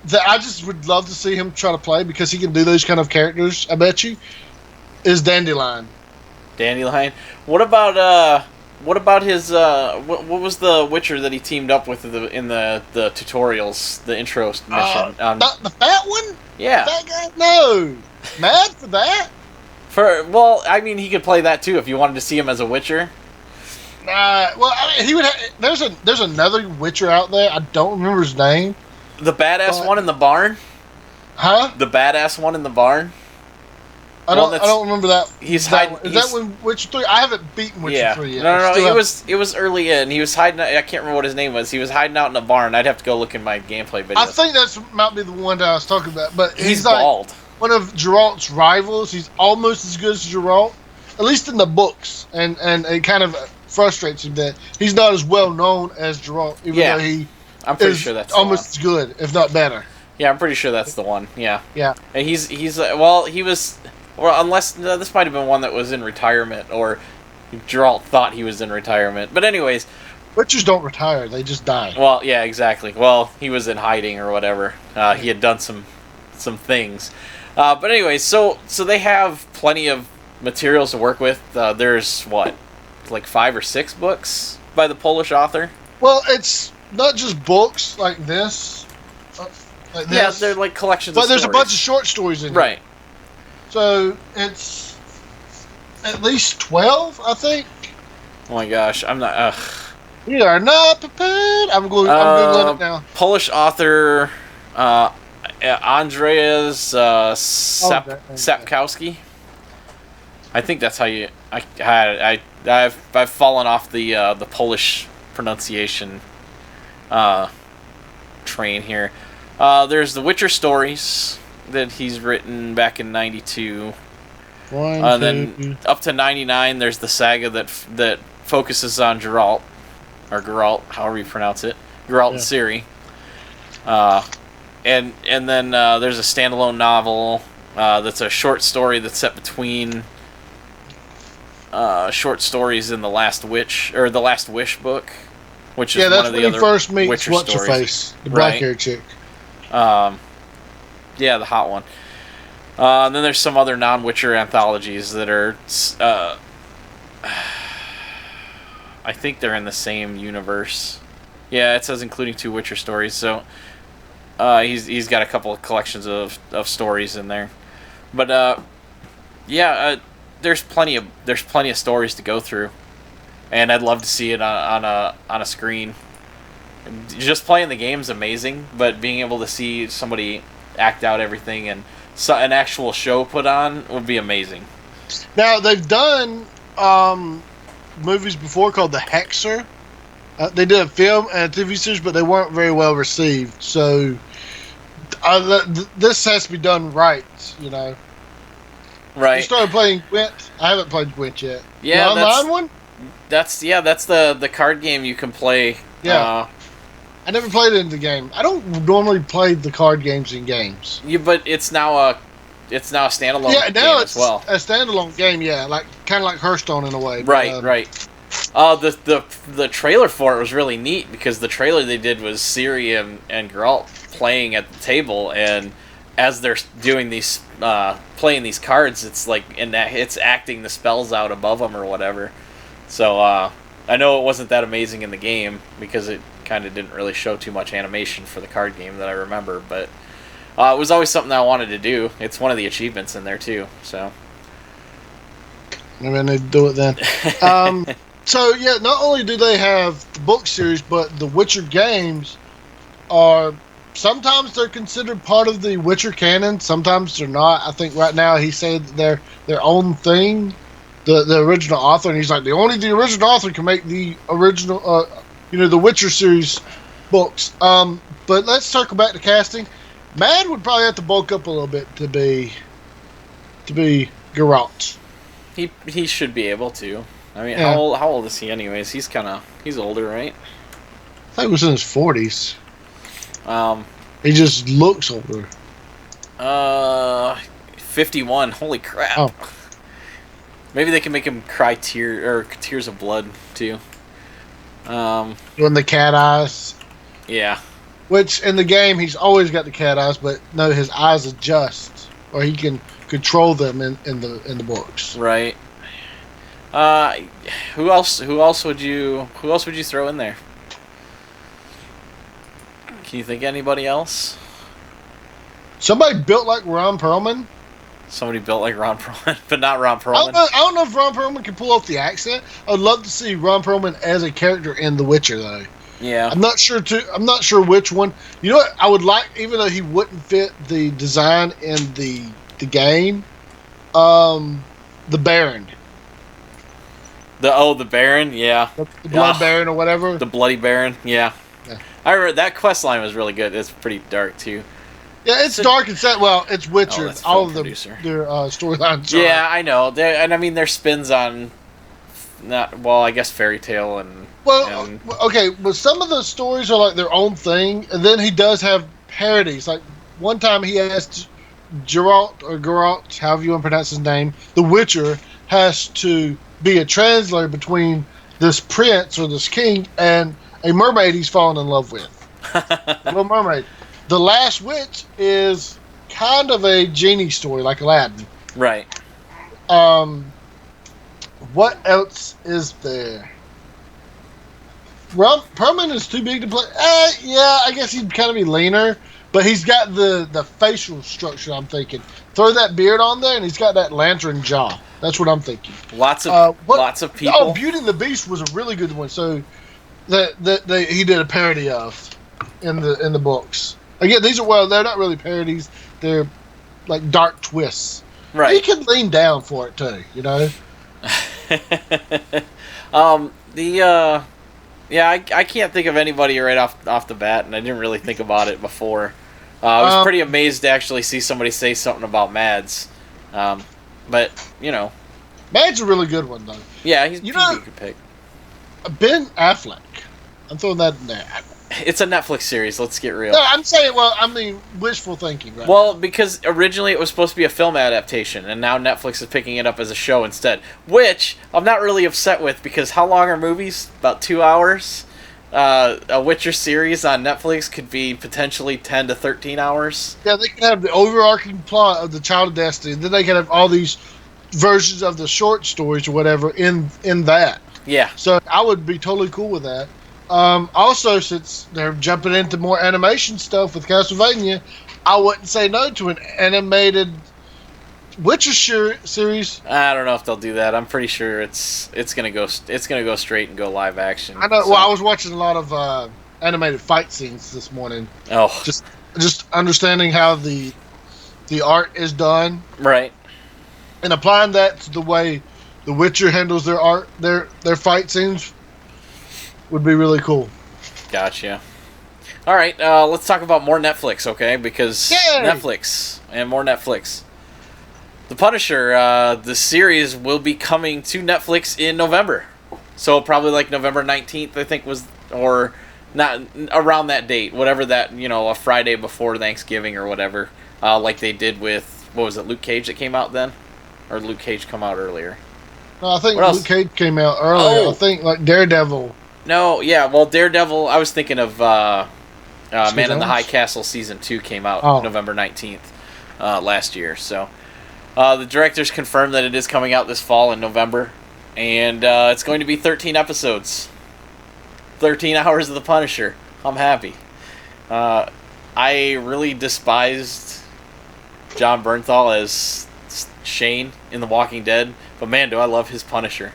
That I just would love to see him try to play because he can do those kind of characters, I bet you, is Dandelion.
Dandelion? What about his what was the Witcher that he teamed up with in the tutorials, the intro mission?
The fat one?
Yeah.
That guy? No. Mad for that?
I mean, he could play that too if you wanted to see him as a Witcher.
Well, I mean, he would. There's another Witcher out there. I don't remember his name.
The badass one in the barn.
Huh?
The badass one in the barn.
I don't remember that.
He's hiding.
Is that when Witcher 3? I haven't beaten Witcher 3 yet.
No. It was early in. He was hiding. I can't remember what his name was. He was hiding out in a barn. I'd have to go look in my gameplay videos.
I think that might be the one that I was talking about. But
he's bald.
Like one of Geralt's rivals. He's almost as good as Geralt, at least in the books, and it kind of frustrates him that he's not as well known as Geralt, even though
I'm pretty sure that's
almost as good, if not better.
Yeah, I'm pretty sure that's the one. Yeah. And he was. Well, unless this might have been one that was in retirement, or Geralt thought he was in retirement. But anyways,
Witchers don't retire; they just die.
Well, yeah, exactly. Well, he was in hiding or whatever. He had done some things. But anyways, so they have plenty of materials to work with. There's like 5 or 6 books by the Polish author.
Well, it's not just books like this.
Yeah, they're like collections.
But there's a bunch of short stories in
right.
Here. So it's at least 12, I think. Oh
my gosh, I'm not.
We are not prepared. I'm googling it now.
Polish author Andrzej Sapkowski. I think that's how you. I've fallen off the Polish pronunciation train here. There's the Witcher stories that he's written back in '92. Then up to '99, there's the saga that focuses on Geralt, or Geralt, however you pronounce it, Geralt and Ciri. And then there's a standalone novel that's a short story that's set between short stories in the Last Wish book, which is one of the other
first meets
Witcher
what's
stories.
Her face, the black-haired chick.
Yeah, the hot one. And then there's some other non-Witcher anthologies that are, I think they're in the same universe. Yeah, it says including 2 Witcher stories. So he's got a couple of collections of stories in there. But there's plenty of stories to go through, and I'd love to see it on a screen. Just playing the game's amazing, but being able to see somebody act out everything and an actual show put on would be amazing.
Now, they've done movies before called The Hexer. They did a film and a TV series, but they weren't very well received. So this has to be done right, you know.
Right.
You started playing Gwent. I haven't played Gwent yet.
Yeah,
the online one?
That's the card game you can play.
Yeah. I never played it in the game. I don't normally play the card games in games.
But it's now a standalone
Yeah, now
game
it's
as well.
a standalone game. Yeah, like kind of like Hearthstone in a way.
Right, right. The trailer for it was really neat because the trailer they did was Ciri and Geralt playing at the table, and as they're doing these playing these cards, it's like it's acting the spells out above them or whatever. So I know it wasn't that amazing in the game because it kind of didn't really show too much animation for the card game that I remember, but it was always something that I wanted to do. It's one of the achievements in there too. So
maybe I need to do it then. So yeah, not only do they have the book series, but the Witcher games are sometimes they're considered part of the Witcher canon. Sometimes they're not. I think right now he said that they're their own thing. The original author, and he's like the original author can make the original, the Witcher series books. But let's circle back to casting. Mad would probably have to bulk up a little bit to be Geralt.
He should be able to. I mean,
Yeah.
how old is he anyways? He's older, right?
I think he was in his 40s.
Um,
He just looks older.
51. Holy crap.
Oh.
Maybe they can make him cry tears of blood too.
Doing the cat eyes.
Yeah.
Which in the game he's always got the cat eyes, but no, his eyes adjust, or he can control them in the books.
Right. Who else would you throw in there? Can you think of anybody else?
Somebody built like Ron Perlman.
Somebody built like Ron Perlman, but not Ron
I
Perlman.
don't know if Ron Perlman can pull off the accent. I'd love to see Ron Perlman as a character in The Witcher, though.
Yeah.
I'm not sure which one. You know what? I would like, even though he wouldn't fit the design in the game, the Baron.
The Baron, yeah.
The Blood Baron or whatever.
The Bloody Baron, yeah. I remember that quest line was really good. It's pretty dark too.
Yeah, it's dark and sad. Well, it's Witcher.
that's
All of
film
their
producer.
storylines.
Yeah, I know. And I mean, their spins on I guess fairy tale and.
Well, okay, but some of the stories are like their own thing, and then he does have parodies. Like one time he asked Geralt, however you want to pronounce his name, the Witcher has to be a translator between this prince or this king and a mermaid he's fallen in love with. Little Mermaid. The Last Witch is kind of a genie story, like Aladdin.
Right.
What else is there? Perlman is too big to play. Yeah, I guess he'd kind of be leaner, but he's got the facial structure. I'm thinking, throw that beard on there, and he's got that lantern jaw. That's what I'm thinking.
Lots of people.
Oh, Beauty and the Beast was a really good one. So that he did a parody of in the books. Again, they're not really parodies. They're like dark twists.
Right.
He can lean down for it too, you know.
I can't think of anybody right off the bat, and I didn't really think about it before. I was pretty amazed to actually see somebody say something about Mads. But,
Mads a really good one, though.
Yeah, he's a good pick.
Ben Affleck. I'm throwing that in there.
It's a Netflix series, let's get real.
No, I'm saying, wishful thinking, right?
Well, because originally it was supposed to be a film adaptation, and now Netflix is picking it up as a show instead. Which I'm not really upset with, because how long are movies? About 2 hours? A Witcher series on Netflix could be potentially 10 to 13 hours.
Yeah, they can have the overarching plot of the Child of Destiny, and then they can have all these versions of the short stories or whatever in that.
Yeah.
So I would be totally cool with that. Also, since they're jumping into more animation stuff with Castlevania, I wouldn't say no to an animated Witcher series.
I don't know if they'll do that. I'm pretty sure it's gonna go straight and go live action.
I know.
So.
Well, I was watching a lot of animated fight scenes this morning.
Oh,
just understanding how the art is done,
right,
and applying that to the way the Witcher handles their art, their fight scenes. Would be really cool.
Gotcha. All right, let's talk about more Netflix, okay? Because
Yay!
Netflix and more Netflix. The Punisher, the series will be coming to Netflix in November. So probably like November 19th, I think or not around that date, whatever that, a Friday before Thanksgiving or whatever, like they did with, what was it, Luke Cage that came out then? Or did Luke Cage come out earlier?
No, I think Luke Cage came out earlier. I think like Daredevil.
No, yeah, well, Daredevil, I was thinking of Man in the High Castle Season 2 came out November 19th last year. So the directors confirmed that it is coming out this fall in November. And it's going to be 13 episodes. 13 hours of The Punisher. I'm happy. I really despised John Bernthal as Shane in The Walking Dead. But man, do I love his Punisher.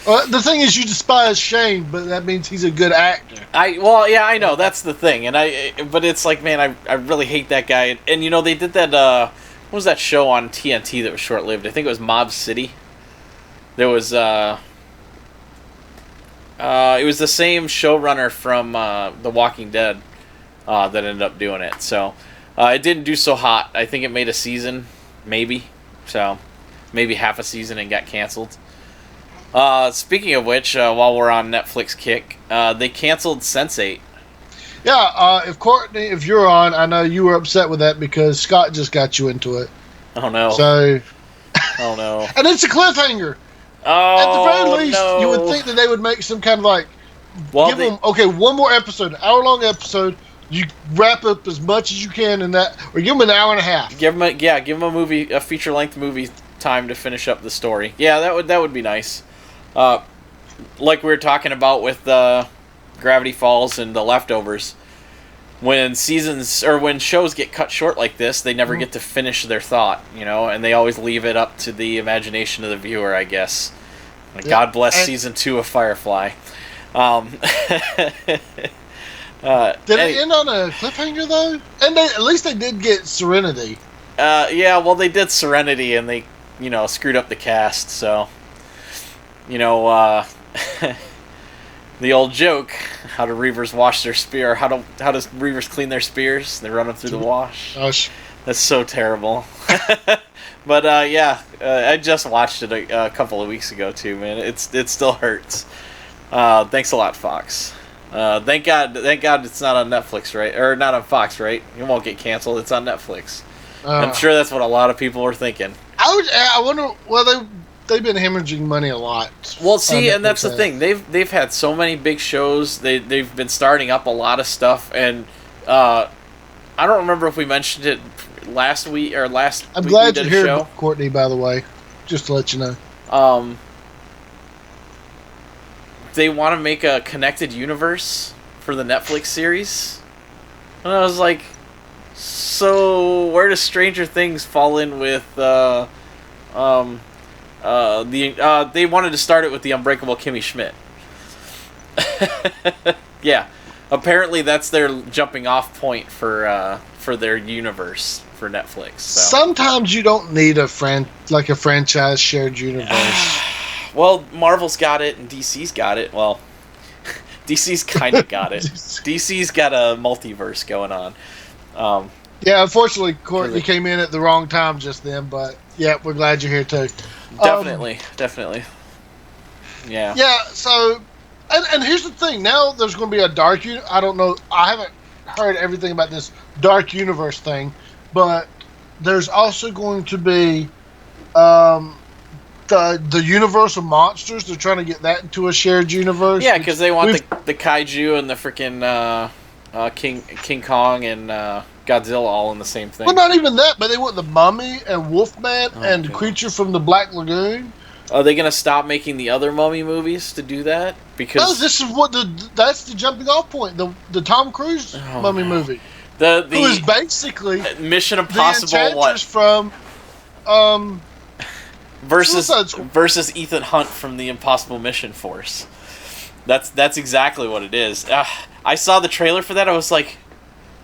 Well, the thing is, you despise Shane, but that means he's a good actor.
I know, that's the thing. But it's like, man, I really hate that guy. And they did that, what was that show on TNT that was short-lived? I think it was Mob City. There was, it was the same showrunner from The Walking Dead that ended up doing it. So, it didn't do so hot. I think it made a season, maybe. So, maybe half a season and got canceled. Speaking of which, while we're on Netflix kick, they canceled Sense8.
Yeah, if Courtney, if you're on, I know you were upset with that because Scott just got you into it.
Oh no.
So.
Oh no.
And it's a cliffhanger.
Oh,
at the very least, you would think that they would make some kind of give them, one more episode, an hour-long episode. You wrap up as much as you can in that, or give them an hour and a half.
Give them a feature-length movie time to finish up the story. Yeah, that would be nice. Like we were talking about with Gravity Falls and The Leftovers, when shows get cut short like this, they never get to finish their thought, and they always leave it up to the imagination of the viewer, I guess. God bless season 2 of Firefly.
Did it end on a cliffhanger though? And at least they did get Serenity.
Yeah, well, they did Serenity, and they screwed up the cast, so the old joke, how do Reavers wash their spear? How does Reavers clean their spears? They run them through the wash.
Gosh.
That's so terrible. But I just watched it a couple of weeks ago too, man. It still hurts. Thanks a lot, Fox. Thank God it's not on Netflix, right? Or not on Fox, right? It won't get canceled. It's on Netflix. I'm sure that's what a lot of people were thinking.
I wonder. Well, they've been hemorrhaging money a lot.
Well, see, and that's the thing. They've had so many big shows. They've been starting up a lot of stuff, and I don't remember if we mentioned it last week or last.
I'm
week
glad
we
you're
did
here,
show.
Courtney. By the way, just to let you know.
They want to make a connected universe for the Netflix series, and I was like, so where does Stranger Things fall in with they wanted to start it with the Unbreakable Kimmy Schmidt. Yeah, apparently that's their jumping off point for their universe for Netflix. So.
Sometimes you don't need a franchise shared universe.
Well, Marvel's got it and DC's got it. Well, DC's kind of got it. DC's got a multiverse going on.
Yeah, unfortunately, Courtney came in at the wrong time just then, but yeah, we're glad you're here too.
Definitely. Yeah.
Yeah, so, and here's the thing. Now there's going to be a dark universe. I don't know. I haven't heard everything about this dark universe thing, but there's also going to be the Universal Monsters. They're trying to get that into a shared universe.
Yeah, because they want the kaiju and the freaking King Kong and Godzilla all in the same thing.
Well, not even that, but they want the Mummy and Wolfman and the Creature from the Black Lagoon.
Are they going to stop making the other Mummy movies to do that? Because
no, this is that's the jumping off point. The Tom Cruise Mummy movie.
Who
is basically
Mission Impossible.
The Enchantress from
versus Ethan Hunt from the Impossible Mission Force. That's exactly what it is. I saw the trailer for that. I was like,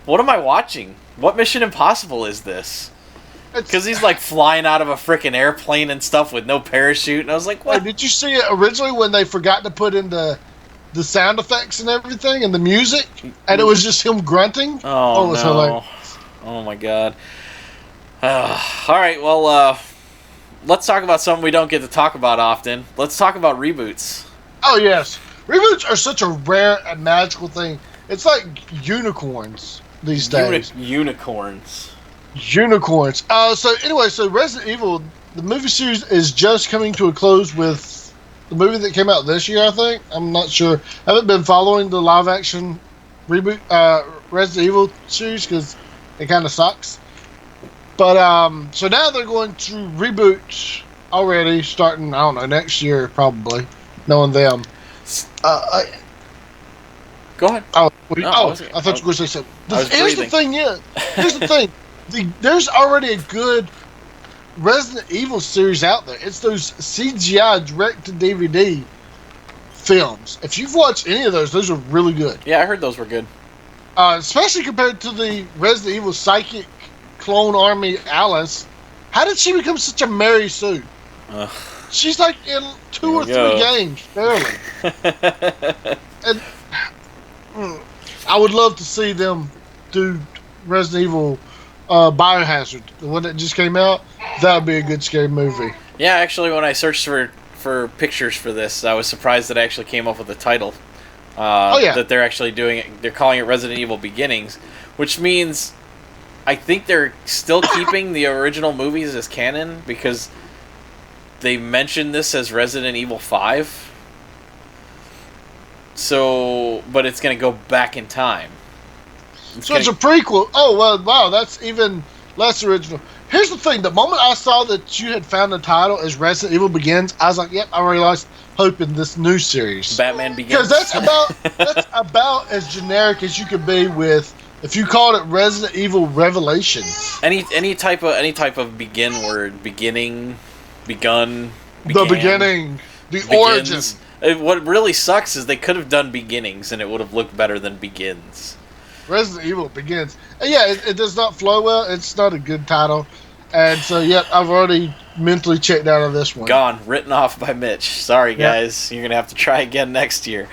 what am I watching? What Mission Impossible is this? Because he's like flying out of a freaking airplane and stuff with no parachute, and I was like, what?
Did you see it originally when they forgot to put in the sound effects and everything and the music, and it was just him grunting?
Oh,
it was
no.
hilarious.
Oh my god. All right, well, let's talk about something we don't get to talk about often. Let's talk about reboots.
Oh yes, reboots are such a rare and magical thing. It's like unicorns these days.
Unicorns.
Unicorns. So Resident Evil, the movie series is just coming to a close with the movie that came out this year, I think. I'm not sure. I haven't been following the live action reboot Resident Evil series because it kind of sucks. But so now they're going to reboot already, starting, I don't know, next year probably, knowing them.
Go ahead.
I thought you were going to say something. Here's the thing, Here's the thing. There's already a good Resident Evil series out there. It's those CGI direct-to-DVD films. If you've watched any of those are really good.
Yeah, I heard those were good.
Especially compared to the Resident Evil psychic clone army Alice. How did she become such a Mary Sue? She's like in 2 or 3 games, barely. And I would love to see them do Resident Evil Biohazard, the one that just came out. That would be a good scary movie.
Yeah, actually, when I searched for pictures for this, I was surprised that I actually came up with the title. That they're actually doing it. They're calling it Resident Evil Beginnings, which means I think they're still keeping the original movies as canon because they mentioned this as Resident Evil 5. So, but it's going to go back in time.
It's a prequel. Oh, well, wow, that's even less original. Here's the thing. The moment I saw that you had found the title as Resident Evil Begins, I was like, yep, I already lost hope in this new series.
Batman Begins.
Because that's about as generic as you could be with, if you called it Resident Evil Revelations.
Any type of begin word. Beginning, begun,
began, the beginning, the
begins.
origin.
What really sucks is they could have done Beginnings and it would have looked better than Begins.
Resident Evil Begins. And yeah, it does not flow well. It's not a good title. And so, I've already mentally checked out of this one.
Gone. Written off by Mitch. Sorry, guys. You're going to have to try again next year.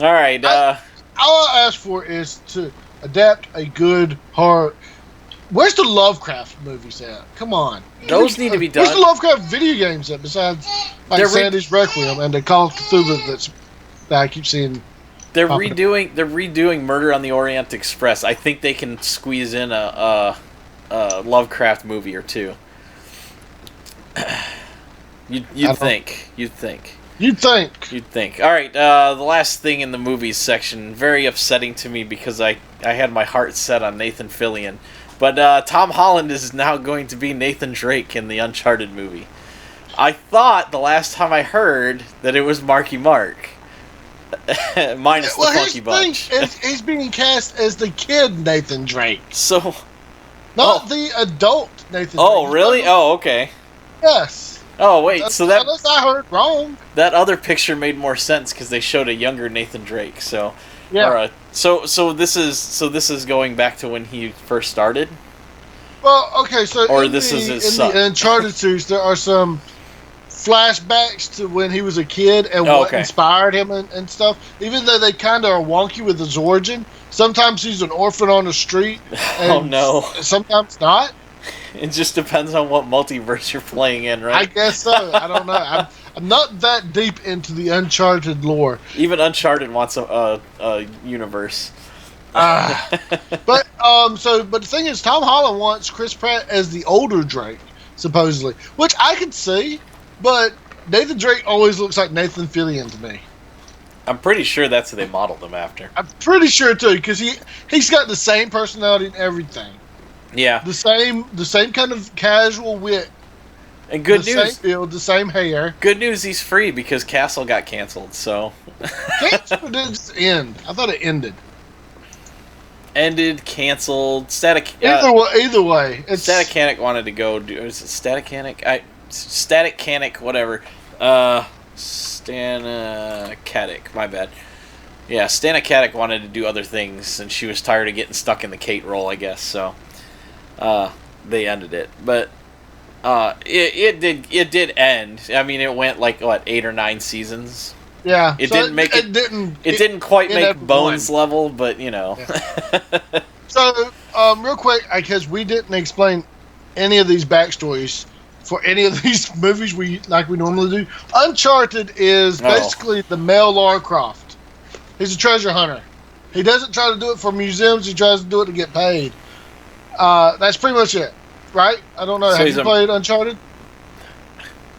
All right.
All I ask for is to adapt a good horror. Where's the Lovecraft movies at? Come on.
Those need to be done.
Where's the Lovecraft video games at besides Sandy's Requiem and the Call of Cthulhu that I keep seeing?
They're redoing Murder on the Orient Express. I think they can squeeze in a Lovecraft movie or two. You'd think. All right, the last thing in the movies section, very upsetting to me because I had my heart set on Nathan Fillion. But Tom Holland is now going to be Nathan Drake in the Uncharted movie. I thought the last time I heard that it was Marky Mark. Minus the Funky Bunch.
He's being cast as the kid Nathan Drake.
So,
not the adult Nathan Drake.
Oh, really? Oh, okay.
Yes.
Oh, wait.
Unless I heard wrong.
That other picture made more sense because they showed a younger Nathan Drake. So,
yeah.
So this is going back to when he first started.
Well, okay. So
or this is his son.
The Uncharted series, there are some flashbacks to when he was a kid and what inspired him and stuff. Even though they kind of are wonky with his origin. Sometimes he's an orphan on the street. And
oh no!
Sometimes not.
It just depends on what multiverse you're playing in, right?
I guess so. I don't know. I'm not that deep into the Uncharted lore.
Even Uncharted wants a universe.
But the thing is, Tom Holland wants Chris Pratt as the older Drake, supposedly, which I could see. But Nathan Drake always looks like Nathan Fillion to me.
I'm pretty sure that's who they modeled him after.
I'm pretty sure too, because he's got the same personality and everything.
Yeah.
The same kind of casual wit.
And good news.
The same build, the same hair.
Good news, he's free because Castle got canceled. So.
Castle didn't just end. I thought it ended.
Ended, canceled, Static.
Either way,
Static Canic wanted to go. Is it Static Canic? Static Canic, whatever. Stanacatic, my bad. Yeah, Stanacatic wanted to do other things, and she was tired of getting stuck in the Kate role, I guess. So, they ended it. But it did end. I mean, it went like 8 or 9 seasons.
Yeah,
it didn't quite make Bones level, but you know.
Yeah. So, real quick, because we didn't explain any of these backstories for any of these movies like we normally do. Uncharted is basically the male Lara Croft. He's a treasure hunter. He doesn't try to do it for museums. He tries to do it to get paid. That's pretty much it, right? I don't know.
So
Have you played Uncharted?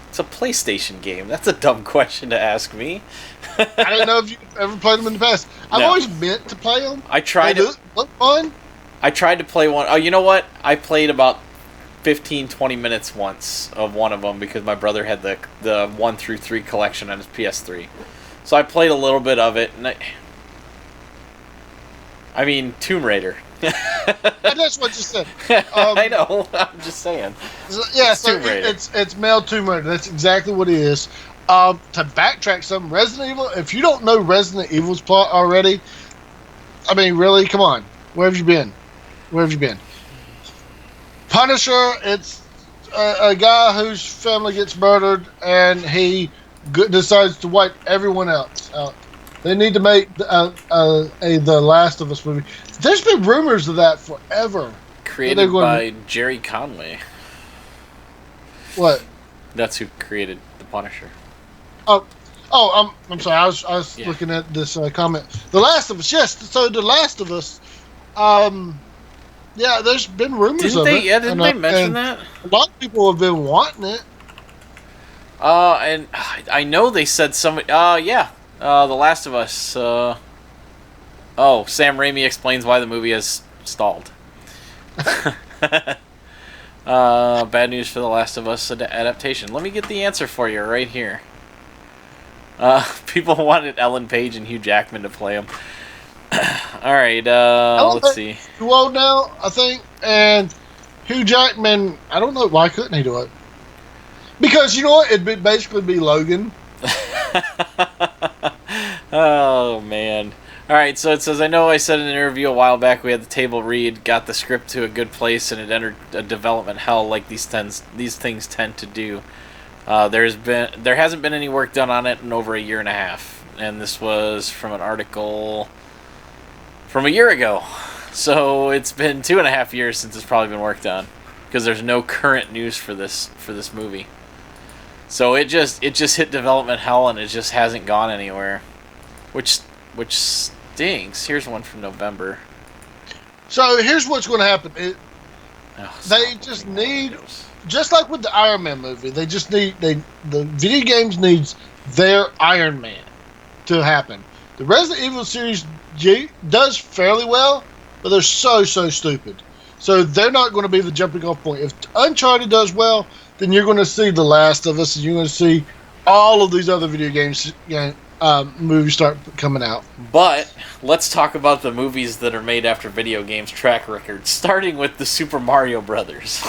It's a PlayStation game. That's a dumb question to ask me.
I didn't know if you ever played them in the past. I've always meant to play them.
I tried
to. Look fun.
I tried to play one. Oh, you know what? I played about 15, 20 minutes once of one of them because my brother had the 1 through 3 collection on his PS3. So I played a little bit of it, and I mean, Tomb Raider.
That's what you said.
I know. I'm just saying.
Yeah, it's male Tomb Raider. That's exactly what it is. To backtrack some, Resident Evil. If you don't know Resident Evil's plot already, I mean, really, come on. Where have you been? Punisher. It's a guy whose family gets murdered, and he decides to wipe everyone else out. They need to make the Last of Us movie. There's been rumors of that forever.
Created by Jerry Conway.
What?
That's who created the Punisher.
I'm sorry. I was looking at this comment. The Last of Us. Yes. So the Last of Us. Yeah. There's been rumors of it.
Yeah. Didn't they mention that?
A lot of people have been wanting it.
And I know they said some. Yeah. The Last of Us. Sam Raimi explains why the movie has stalled. Bad news for The Last of Us adaptation. Let me get the answer for you right here. People wanted Ellen Page and Hugh Jackman to play him. All right, let's see.
Too old now, I think, and Hugh Jackman. I don't know why couldn't he do it? Because you know what? It'd basically be Logan.
Oh man. Alright, so it says, I know I said in an interview a while back we had the table read, got the script to a good place, and it entered a development hell like these things tend to do. There hasn't been any work done on it in over a year and a half. And this was from an article from a year ago. So it's been 2.5 years since it's probably been worked on. Because there's no current news for this movie. So it just hit development hell and it just hasn't gone anywhere. Which stinks. Here's one from November.
So here's what's going to happen. They just need, just like with the Iron Man movie, they just need the video games needs their Iron Man to happen. The Resident Evil series does fairly well, but they're so stupid. So they're not going to be the jumping off point. If Uncharted does well, then you're going to see The Last of Us, and you're going to see all of these other video games. Movies start coming out.
But let's talk about the movies that are made after video games track records, starting with the Super Mario Brothers.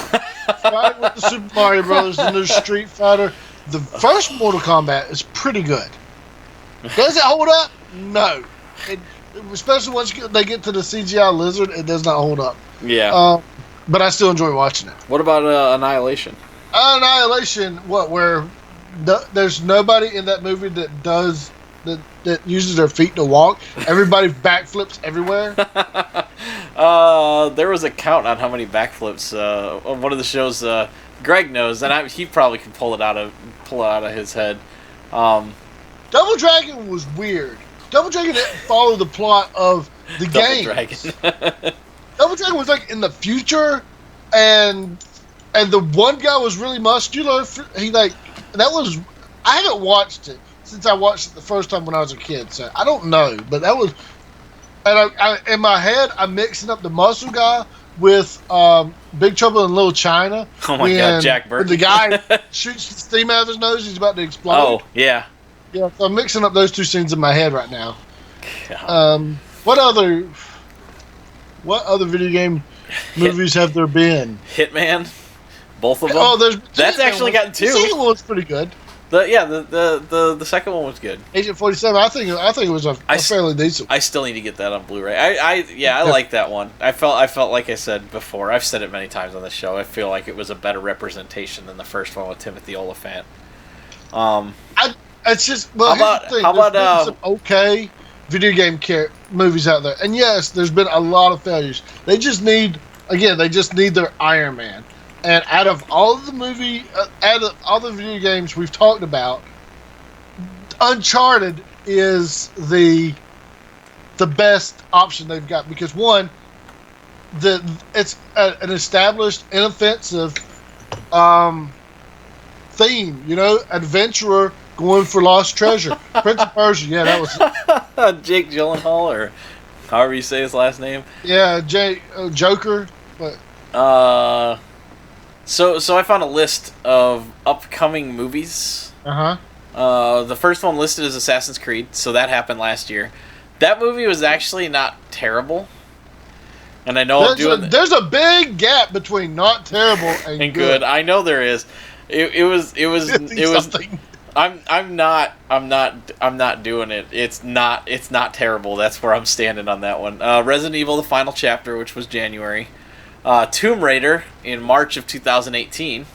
Starting with the Super Mario Brothers, the new Street Fighter. The first Mortal Kombat is pretty good. Does it hold up? No. Especially once they get to the CGI lizard, it does not hold up.
Yeah.
But I still enjoy watching it.
What about Annihilation?
Annihilation, where there's nobody in that movie that uses their feet to walk. Everybody backflips everywhere.
There was a count on how many backflips on one of the shows. Greg knows, and he probably can pull it out of his head.
Double Dragon was weird. Double Dragon didn't follow the plot of the game. Double Dragon was like in the future, and the one guy was really muscular. I haven't watched it since I watched it the first time when I was a kid, so I don't know. But that was, and I in my head, I'm mixing up the muscle guy with Big Trouble in Little China.
Oh my God, Jack Burton.
When the guy shoots the steam out of his nose, he's about to explode.
Oh yeah.
Yeah, so I'm mixing up those two scenes in my head right now.
God.
What other video game movies have there been?
Hitman, both of them.
Oh,
that's actually gotten 2.
The second one was pretty good.
The second one was good.
Agent 47. I think it was a fairly decent.
I still need to get that on Blu-ray. I like that one. I felt like I said before. I've said it many times on the show. I feel like it was a better representation than the first one with Timothy Olyphant.
It's just how about some okay video game movies out there, and yes, there's been a lot of failures. They just need their Iron Man. And out of all the video games we've talked about, Uncharted is the the best option they've got because one, it's an established inoffensive theme, adventurer going for lost treasure. Prince of Persia, yeah, that was
Jake Gyllenhaal, or however you say his last name.
Yeah, Joker, but
so I found a list of upcoming movies. The first one listed is Assassin's Creed, so that happened last year. That movie was actually not terrible. And I know
there's a big gap between not terrible and good.
I know there is. It was I'm not doing it. It's not terrible. That's where I'm standing on that one. Resident Evil: The Final Chapter, which was January. Tomb Raider in March of 2018,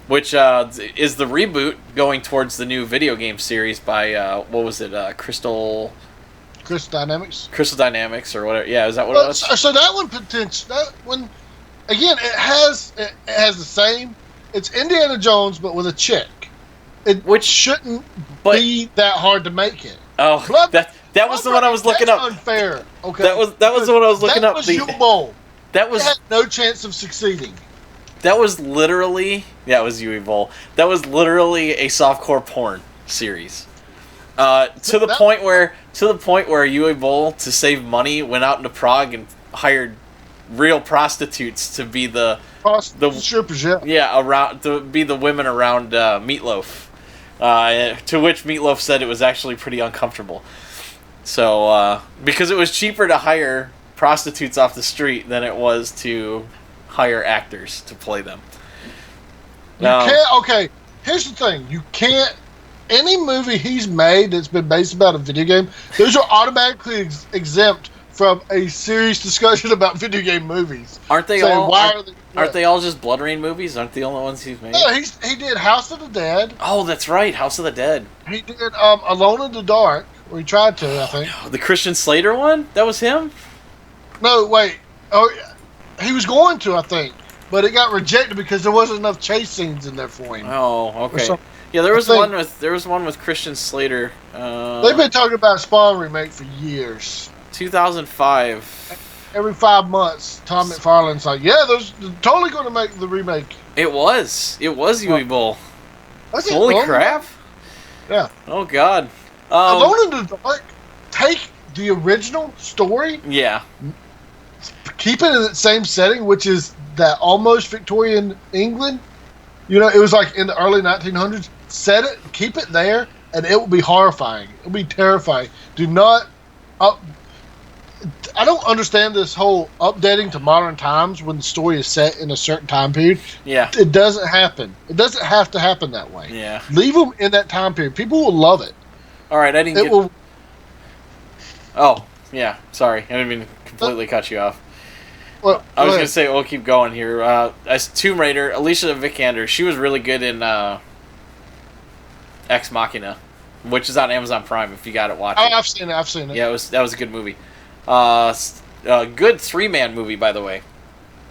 which is the reboot going towards the new video game series by what was it? Crystal Dynamics or whatever. Yeah, is that what it was?
So that one again, it has the same. It's Indiana Jones, but with a chick. Which shouldn't be that hard to make it.
Oh, that was the one I was looking up.
Unfair. Okay.
That was the one I was looking up.
That was Uwe
That was
had no chance of succeeding.
That was literally Uwe Boll. That was literally a softcore porn series. To the point where Uwe Boll, to save money, went out into Prague and hired real prostitutes to be the
strippers,
around to be the women around Meatloaf. To which Meatloaf said it was actually pretty uncomfortable. So because it was cheaper to hire prostitutes off the street than it was to hire actors to play them.
Okay, here's the thing: you can't. Any movie he's made that's been based about a video game, those are automatically exempt from a serious discussion about video game movies.
Aren't they all? Aren't they all just Blood Rain movies? Aren't the only ones he's made?
No, he did House of the Dead.
Oh, that's right, House of the Dead.
He did Alone in the Dark. Or he tried to, I think.
No, the Christian Slater one? That was him?
No, wait. Oh, he was going to, I think, but it got rejected because there wasn't enough chase scenes in there for him.
Oh, okay. Yeah, there was one with Christian Slater.
They've been talking about a Spawn remake for years.
2005.
Every 5 months, Tom McFarlane's like, "Yeah, they're totally going to make the remake."
It was Uwe Boll.
Holy
crap!
Yeah.
Oh God.
Alone in the Dark. Take the original story.
Yeah.
Keep it in the same setting, which is that almost Victorian England. It was like in the early 1900s. Set it, keep it there, and it will be horrifying. It will be terrifying. Do not I don't understand this whole updating to modern times when the story is set in a certain time period.
Yeah.
It doesn't happen. It doesn't have to happen that way.
Yeah.
Leave them in that time period. People will love it.
All right, I didn't get... Oh, yeah. Sorry. I didn't mean to completely cut you off.
Well,
I was going to say, we'll keep going here. As Tomb Raider, Alicia Vikander, she was really good in Ex Machina, which is on Amazon Prime if you got it, watch it.
I've seen it.
Yeah, that was a good movie. A good 3-man movie, by the way.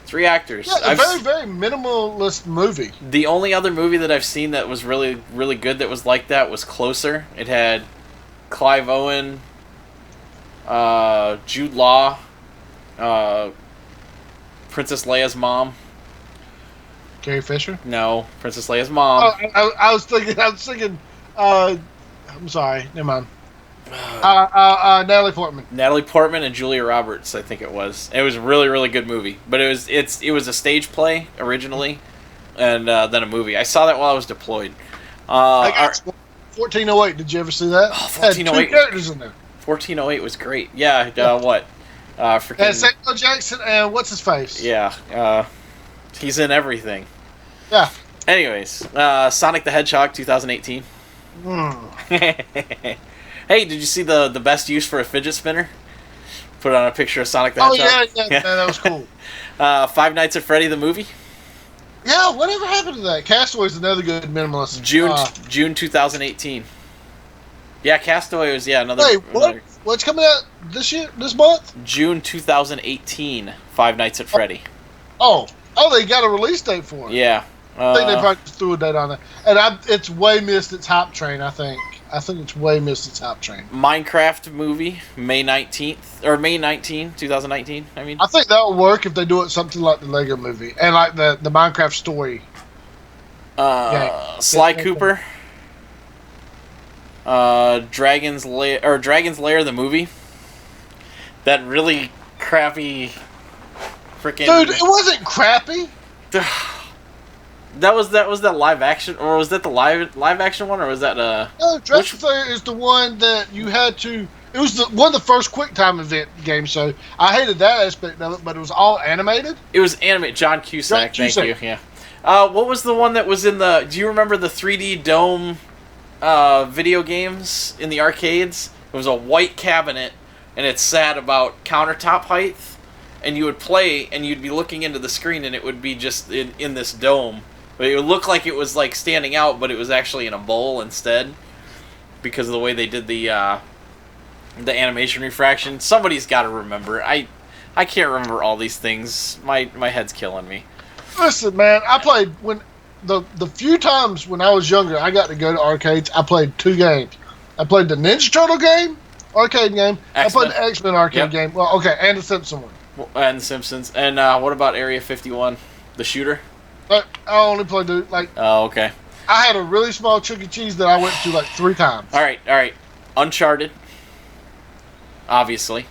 3 actors.
Yeah, a very, very minimalist movie.
The only other movie that I've seen that was really, really good that was like that was Closer. It had Clive Owen, Jude Law, Princess Leia's mom.
Carrie Fisher?
No, Princess Leia's mom.
Oh, I was thinking. I'm sorry. Never mind. Natalie Portman.
Natalie Portman and Julia Roberts, I think it was. It was a really, really good movie. But it was a stage play originally, and then a movie. I saw that while I was deployed.
1408. Did you ever see that?
Oh, 1408.
2 characters in there.
1408 was great. Yeah. What? Freaking
Samuel Jackson and what's his face?
Yeah. He's in everything.
Yeah.
Anyways, Sonic the Hedgehog 2018. Hey, did you see the best use for a fidget spinner? Put on a picture of Sonic the Hedgehog.
Oh, yeah, that was cool.
Five Nights at Freddy the movie.
Yeah, whatever happened to that? Castaway's another good minimalist.
June 2018. Yeah, Castaway was another.
Hey, what's coming out this month?
June 2018. Five Nights at Freddy.
Oh, they got a release date for it.
Yeah.
I think they probably just threw a date on it, and it's way missed its hype train. I think. I think it's way missed the top train.
Minecraft movie, May 19th, or May 19, 2019, I mean.
I think that would work if they do it something like the Lego movie. And like the Minecraft story.
Sly Cooper. Dragon's Lair, the movie. That really crappy freaking...
Dude, it wasn't crappy.
That was that live action, or was that the live action one, or was that
No, Dragon's Lair is the one that you had to. It was one of the first QuickTime event games, so I hated that aspect of it. But it was all animated.
It was animated. John Cusack. Thank you. Yeah. What was the one that was in the? Do you remember the 3D Dome video games in the arcades? It was a white cabinet, and it sat about countertop height, and you would play, and you'd be looking into the screen, and it would be just in this dome. But it would look like it was like standing out, but it was actually in a bowl instead, because of the way they did the animation refraction. Somebody's got to remember. I can't remember all these things. My head's killing me.
Listen, man, I played when the few times when I was younger, I got to go to arcades. I played 2 games. I played the Ninja Turtle game, arcade game.
X-Men.
I played the X-Men arcade game. Well, okay, and the Simpson one.
And The Simpsons. And what about Area 51, the shooter?
But I only played
Oh, okay.
I had a really small Chuck E. Cheese that I went to like 3 times.
All right. Uncharted, obviously.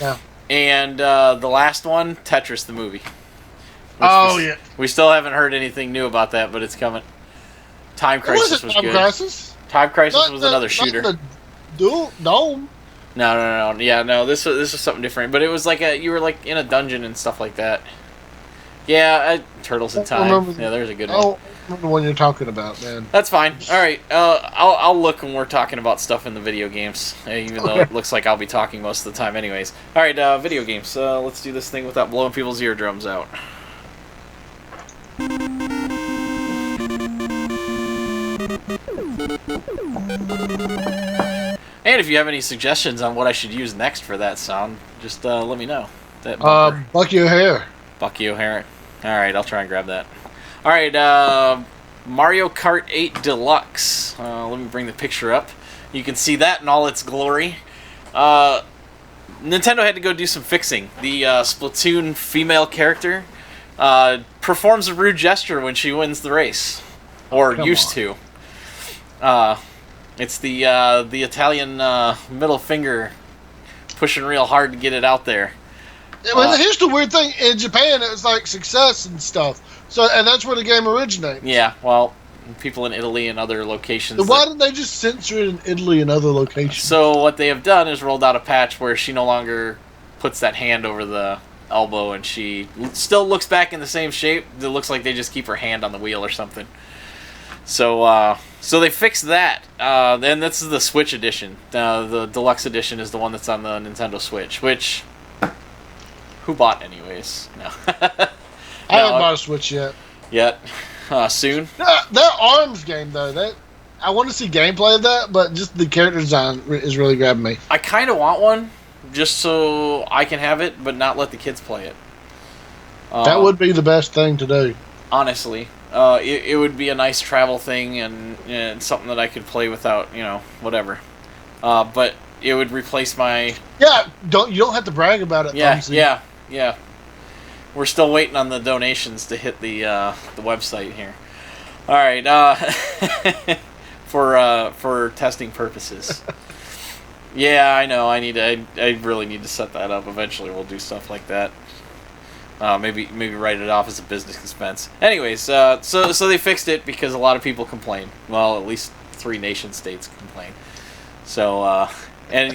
Yeah.
And the last one, Tetris the movie.
Yeah.
We still haven't heard anything new about that, but it's coming. Time Crisis was
Time
good.
Crisis?
Time Crisis was another shooter.
Not the Dome.
No. Yeah, no. This was something different, but it was like you were like in a dungeon and stuff like that. Yeah, Turtles in Time. Yeah, there's a good one.
Oh, I remember the one you're talking about, man.
That's fine. All right, I'll look when we're talking about stuff in the video games, even though it looks like I'll be talking most of the time anyways. All right, video games. Let's do this thing without blowing people's eardrums out. And if you have any suggestions on what I should use next for that sound, just let me know.
Bucky O'Hare.
Bucky O'Hare. All right, I'll try and grab that. All right, Mario Kart 8 Deluxe. Let me bring the picture up. You can see that in all its glory. Nintendo had to go do some fixing. The Splatoon female character performs a rude gesture when she wins the race, or used to. It's the Italian middle finger pushing real hard to get it out there.
Yeah, well, here's the weird thing. In Japan, it was like success and stuff. And that's where the game originates.
Yeah, well, people in Italy and other locations.
So why didn't they just censor it in Italy and other locations?
So what they have done is rolled out a patch where she no longer puts that hand over the elbow, and she still looks back in the same shape. It looks like they just keep her hand on the wheel or something. So they fixed that. Then this is the Switch edition. The deluxe edition is the one that's on the Nintendo Switch, which... Who bought anyways? No.
I haven't bought a Switch yet.
Soon?
That ARMS game, though, I want to see gameplay of that, but just the character design is really grabbing me.
I kind of want one, just so I can have it, but not let the kids play it.
That would be the best thing to do.
Honestly. It would be a nice travel thing and something that I could play without, whatever. But it would replace my... Yeah,
you don't have to brag about it.
Yeah. We're still waiting on the donations to hit the website here. All right, for testing purposes. Yeah, I know. I really need to set that up. Eventually, we'll do stuff like that. Maybe write it off as a business expense. Anyways, so they fixed it because a lot of people complain. Well, at least 3 nation states complain. So, and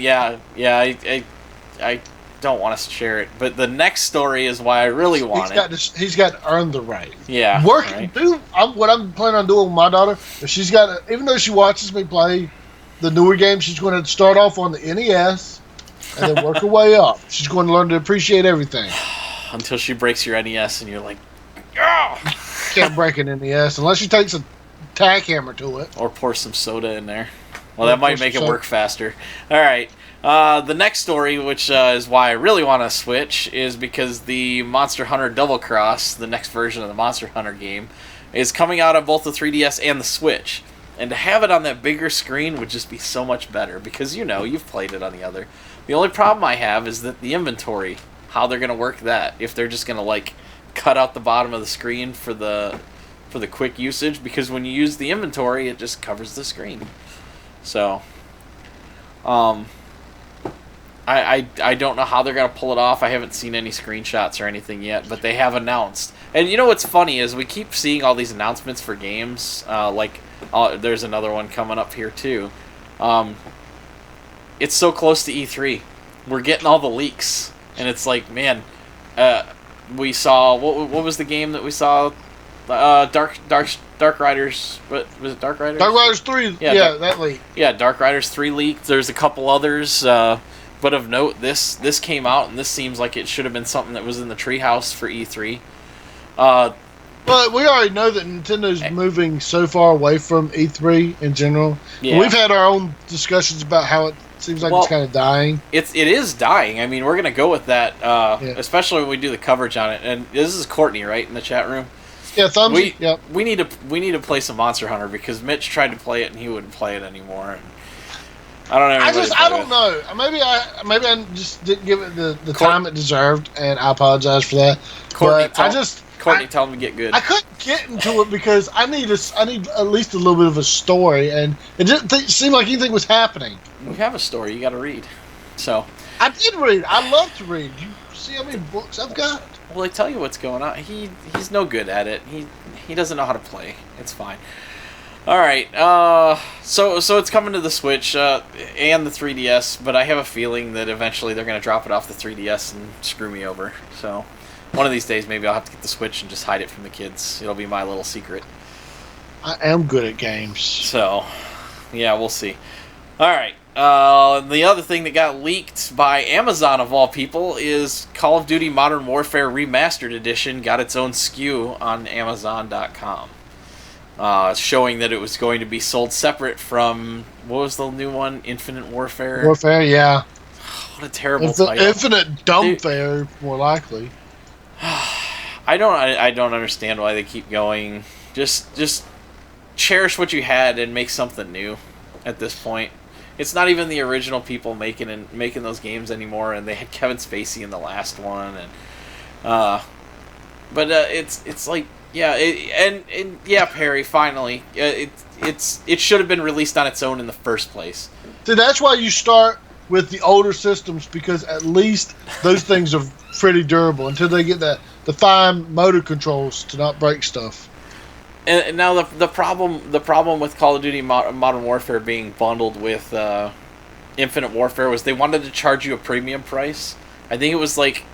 I don't want us to share it, but the next story is why I really want it.
He's got to earn the right.
Yeah.
What I'm planning on doing with my daughter, if she's got even though she watches me play the newer games, she's going to start off on the NES and then work her way up. She's going to learn to appreciate everything.
Until she breaks your NES and you're like, oh!
Can't break an NES unless she takes a tack hammer to it.
Or pour some soda in there. Well, that might make it work faster. All right. The next story, which is why I really want to switch, is because the Monster Hunter Double Cross, the next version of the Monster Hunter game, is coming out on both the 3DS and the Switch. And to have it on that bigger screen would just be so much better, because you've played it on the other. The only problem I have is that the inventory, how they're going to work that, if they're just going to like cut out the bottom of the screen for the quick usage, because when you use the inventory, it just covers the screen. So, I don't know how they're going to pull it off. I haven't seen any screenshots or anything yet, but they have announced. And you know what's funny is we keep seeing all these announcements for games, there's another one coming up here too. It's so close to E3. We're getting all the leaks, and it's like, man, we saw what was the game that we saw? Dark Riders. What was it? Dark Riders.
Dark Riders 3. Yeah, that leak.
Yeah, Dark Riders 3 leaked. There's a couple others, but of note, this came out, and this seems like it should have been something that was in the treehouse for E3.
But we already know that Nintendo's moving so far away from E3 in general. Yeah. We've had our own discussions about how it seems like it's kind of dying.
It is dying. I mean, we're going to go with that, especially when we do the coverage on it. And this is Courtney, right, in the chat room?
Yeah, Thumbsy. Yep.
We need to play some Monster Hunter, because Mitch tried to play it and he wouldn't play it anymore. And I don't know.
I don't know. Maybe I just didn't give it the time it deserved, and I apologize for that.
Courtney, tell him to get good.
I couldn't get into it because I need at least a little bit of a story, and it didn't seem like anything was happening.
You have a story. You got to read. So
I did read. I love to read. You see how many books I've got?
Well, I tell you what's going on. He's no good at it. He doesn't know how to play. It's fine. All right. So it's coming to the Switch and the 3DS, but I have a feeling that eventually they're going to drop it off the 3DS and screw me over. So one of these days, maybe I'll have to get the Switch and just hide it from the kids. It'll be my little secret.
I am good at games.
So, yeah, we'll see. All right. The other thing that got leaked by Amazon, of all people, is Call of Duty Modern Warfare Remastered Edition got its own SKU on Amazon.com. Showing that it was going to be sold separate from, what was the new one? Infinite Warfare?
Warfare, yeah.
What a terrible title.
Infinite Dumbfare, more likely.
I don't understand why they keep going. Just cherish what you had and make something new at this point. It's not even the original people making those games anymore, and they had Kevin Spacey in the last one, but it's like, yeah, Perry, finally, it should have been released on its own in the first place.
See, that's why you start with the older systems, because at least those things are pretty durable until they get the fine motor controls to not break stuff.
And now the problem with Call of Duty Modern Warfare being bundled with Infinite Warfare was they wanted to charge you a premium price. I think it was like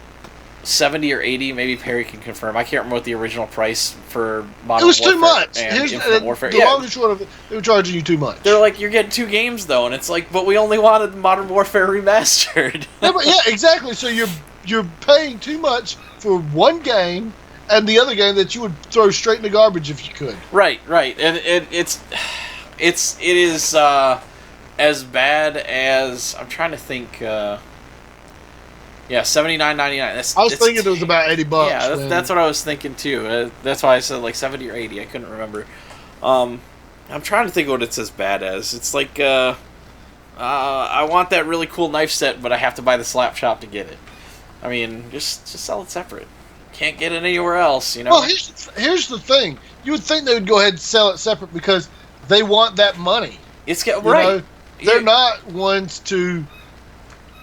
$70 or $80. Maybe Perry can confirm. I can't remember what the original price for Modern Warfare.
It was too much.
Here's Infinite Warfare.
The long and short of it, they were charging you too much.
They're like, you're getting two games though, and it's like, but we only wanted Modern Warfare Remastered.
Yeah, exactly. So you're paying too much for one game, and the other game that you would throw straight in the garbage if you could.
Right, and it is as bad as, I'm trying to think. Yeah, $79.99.
I was thinking it was about $80.
Yeah, that's what I was thinking too. That's why I said like 70 or 80. I couldn't remember. I'm trying to think what it's as bad as. It's like I want that really cool knife set, but I have to buy the slap shop to get it. I mean, just sell it separate. Can't get it anywhere else, you know.
Well, here's the thing. You would think they would go ahead and sell it separate because they want that money.
It's right.
They're not ones to.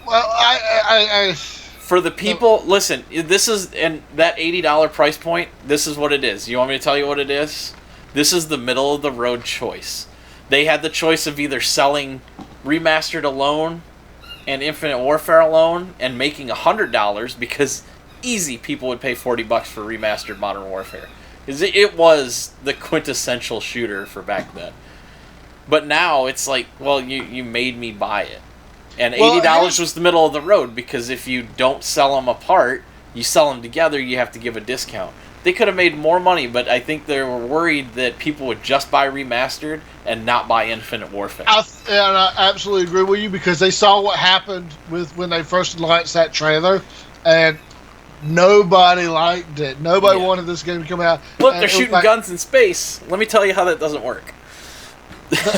Well, I
for the people, listen. This is and that $80 price point. This is what it is. You want me to tell you what it is? This is the middle of the road choice. They had the choice of either selling Remastered alone and Infinite Warfare alone and making $100 because easy people would pay $40 for Remastered Modern Warfare. It was the quintessential shooter for back then. But now it's like, well, you made me buy it. And $80 was the middle of the road, because if you don't sell them apart, you sell them together, you have to give a discount. They could have made more money, but I think they were worried that people would just buy Remastered and not buy Infinite Warfare.
I absolutely agree with you, because they saw what happened with when they first launched that trailer, and nobody liked it. Nobody wanted this game to come out.
Look, they're shooting guns in space. Let me tell you how that doesn't work.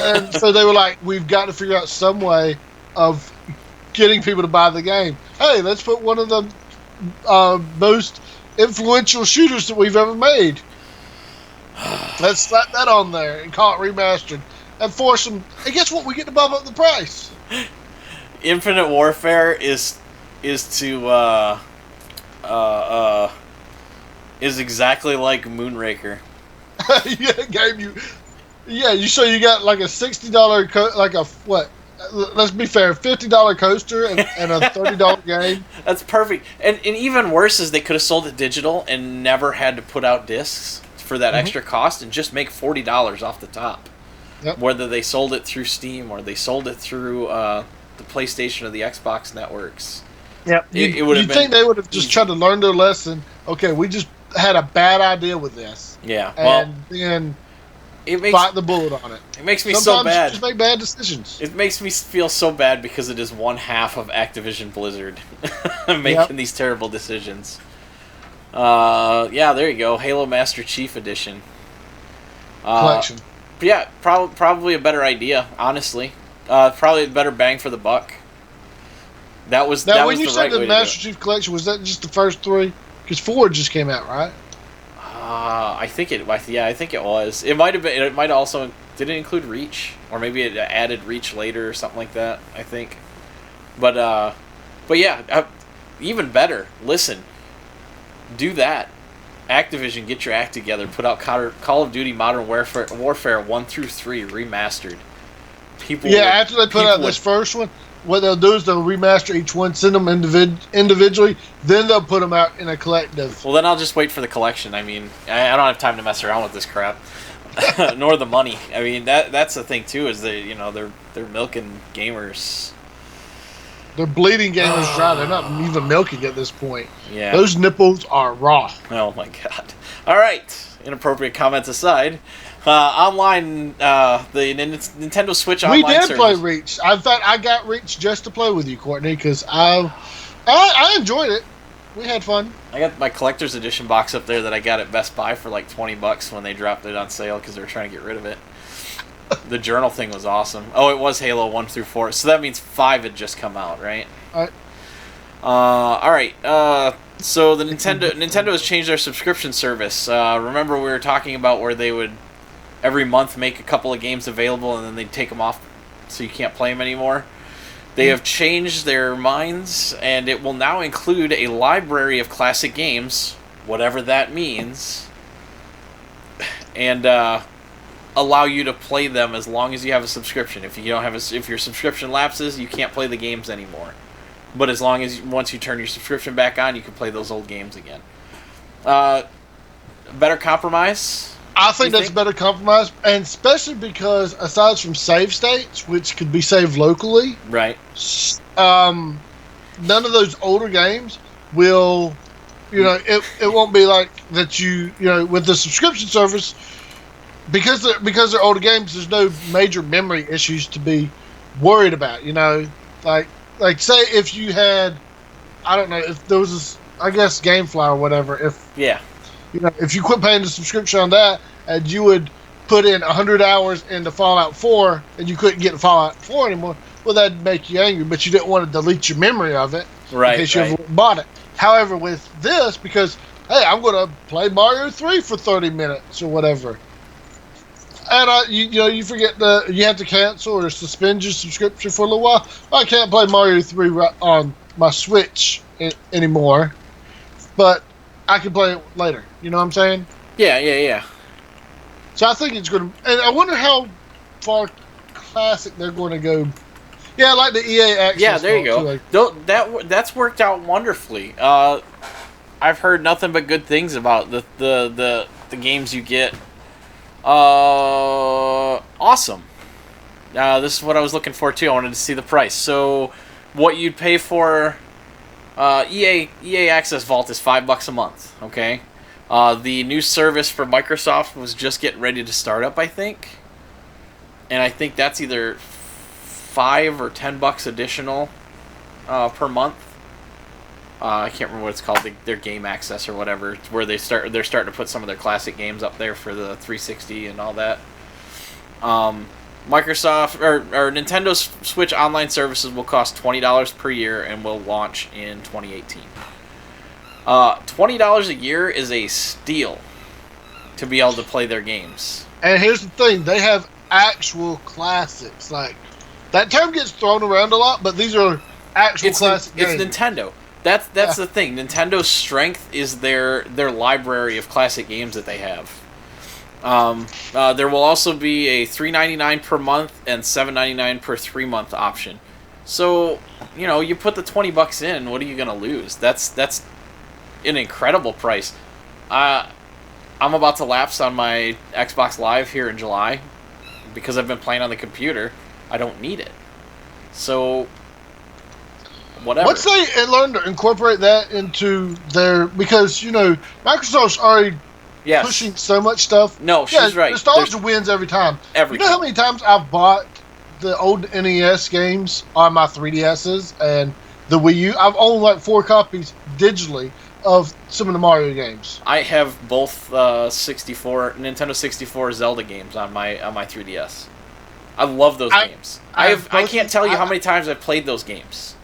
And so they were like, we've got to figure out some way of getting people to buy the game. Hey, let's put one of the most influential shooters that we've ever made. Let's slap that on there and call it remastered and force them. And guess what? We get to bump up the price.
Infinite Warfare is exactly like Moonraker.
Yeah, game you. Yeah, you got like a $60 like a what? Let's be fair, $50 coaster and a $30 game.
That's perfect. And even worse is they could have sold it digital and never had to put out discs for that extra cost and just make $40 off the top.
Yep.
Whether they sold it through Steam or they sold it through the PlayStation or the Xbox networks.
Yep.
It would have been.
You think they would have just tried to learn their lesson? Okay, we just had a bad idea with this.
Yeah.
And then bite the bullet on it.
It makes me
Sometimes
so bad.
You just make bad decisions.
It makes me feel so bad because it is one half of Activision Blizzard making these terrible decisions. Yeah, there you go. Halo Master Chief Edition.
Collection.
Yeah, probably a better idea, honestly. Probably a better bang for the buck. That was
now,
that
when
was
you
the
said
right
the
way
Master
to do it.
Chief Collection, was that just the first three? Because 4 just came out, right?
I think it was. It might have been. It might also. Did it include Reach, or maybe it added Reach later or something like that? I think. But yeah, even better. Listen, do that. Activision, get your act together. Put out Call of Duty Modern Warfare 1 through 3 remastered.
After they put out this first one, what they'll do is they'll remaster each one, send them individually, then they'll put them out in a collective.
Well, then I'll just wait for the collection. I mean, I don't have time to mess around with this crap, nor the money. I mean, that's the thing too, is they're milking gamers.
They're bleeding gamers dry. They're not even milking at this point.
Yeah,
those nipples are raw.
Oh my god! All right, inappropriate comments aside. Online, the Nintendo Switch online
service. We did play Reach. In fact, I got Reach just to play with you, Courtney, because I enjoyed it. We had fun.
I got my collector's edition box up there that I got at Best Buy for like $20 when they dropped it on sale because they were trying to get rid of it. The journal thing was awesome. Oh, it was Halo 1 through 4, so that means 5 had just come out, right? All right. So the Nintendo has changed their subscription service. Remember we were talking about where they would every month make a couple of games available and then they'd take them off so you can't play them anymore. They have changed their minds, and it will now include a library of classic games, whatever that means, and allow you to play them as long as you have a subscription. If you don't have if your subscription lapses, you can't play the games anymore. But as long as once you turn your subscription back on, you can play those old games again. Better compromise.
I think that's a better compromise, and especially because aside from save states, which could be saved locally,
right?
None of those older games will, it won't be like that. With the subscription service, because they're older games, there's no major memory issues to be worried about. Like say if you had, I don't know, if there was this, I guess GameFly or whatever, if you quit paying the subscription on that and you would put in 100 hours into Fallout 4 and you couldn't get Fallout 4 anymore, well, that'd make you angry, but you didn't want to delete your memory of it in case you ever bought it. However, with this, because, hey, I'm going to play Mario 3 for 30 minutes or whatever, and you forget you have to cancel or suspend your subscription for a little while. I can't play Mario 3 on my Switch anymore, but I can play it later. You know what I'm saying?
Yeah.
So I think it's going to... And I wonder how far classic they're going to go. Yeah, like the EA Access.
Yeah, there you go. That's worked out wonderfully. I've heard nothing but good things about the games you get. Awesome. This is what I was looking for, too. I wanted to see the price. So what you'd pay for... EA Access Vault is $5 a month, okay? The new service for Microsoft was just getting ready to start up, I think. And I think that's either $5 or $10 additional per month. I can't remember what it's called, their Game Access or whatever, where they're starting to put some of their classic games up there for the 360 and all that. Microsoft or Nintendo Switch online services will cost $20 per year and will launch in 2018. $20 a year is a steal to be able to play their games.
And here's the thing, they have actual classics. Like, that term gets thrown around a lot, but these are actual classic games.
It's Nintendo. That's the thing. Nintendo's strength is their library of classic games that they have. There will also be a $3.99 per month and $7.99 per 3-month option. So, you put the $20 in, what are you gonna lose? That's an incredible price. I'm about to lapse on my Xbox Live here in July because I've been playing on the computer. I don't need it. So, whatever.
Once they learn to incorporate that into their... Because, Microsoft's already pushing so much stuff.
No, she's right.
Nostalgia wins every time.
You
know how many times I've bought the old NES games on my 3DSs and the Wii U? I've owned like 4 copies digitally of some of the Mario games.
I have both Nintendo 64 Zelda games on my 3DS. I love those games. I can't tell you how many times I've played those games,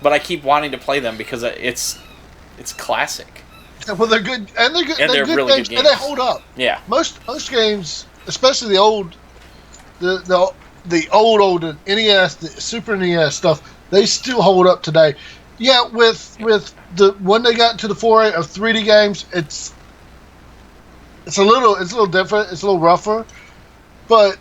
but I keep wanting to play them because it's classic.
Well, they're good, and they're good.
And they're really good games,
and they hold up.
Yeah.
Most games, especially the old NES, the Super NES stuff, they still hold up today. Yeah, with when they got to the foray of 3D games, it's a little different. It's a little rougher, but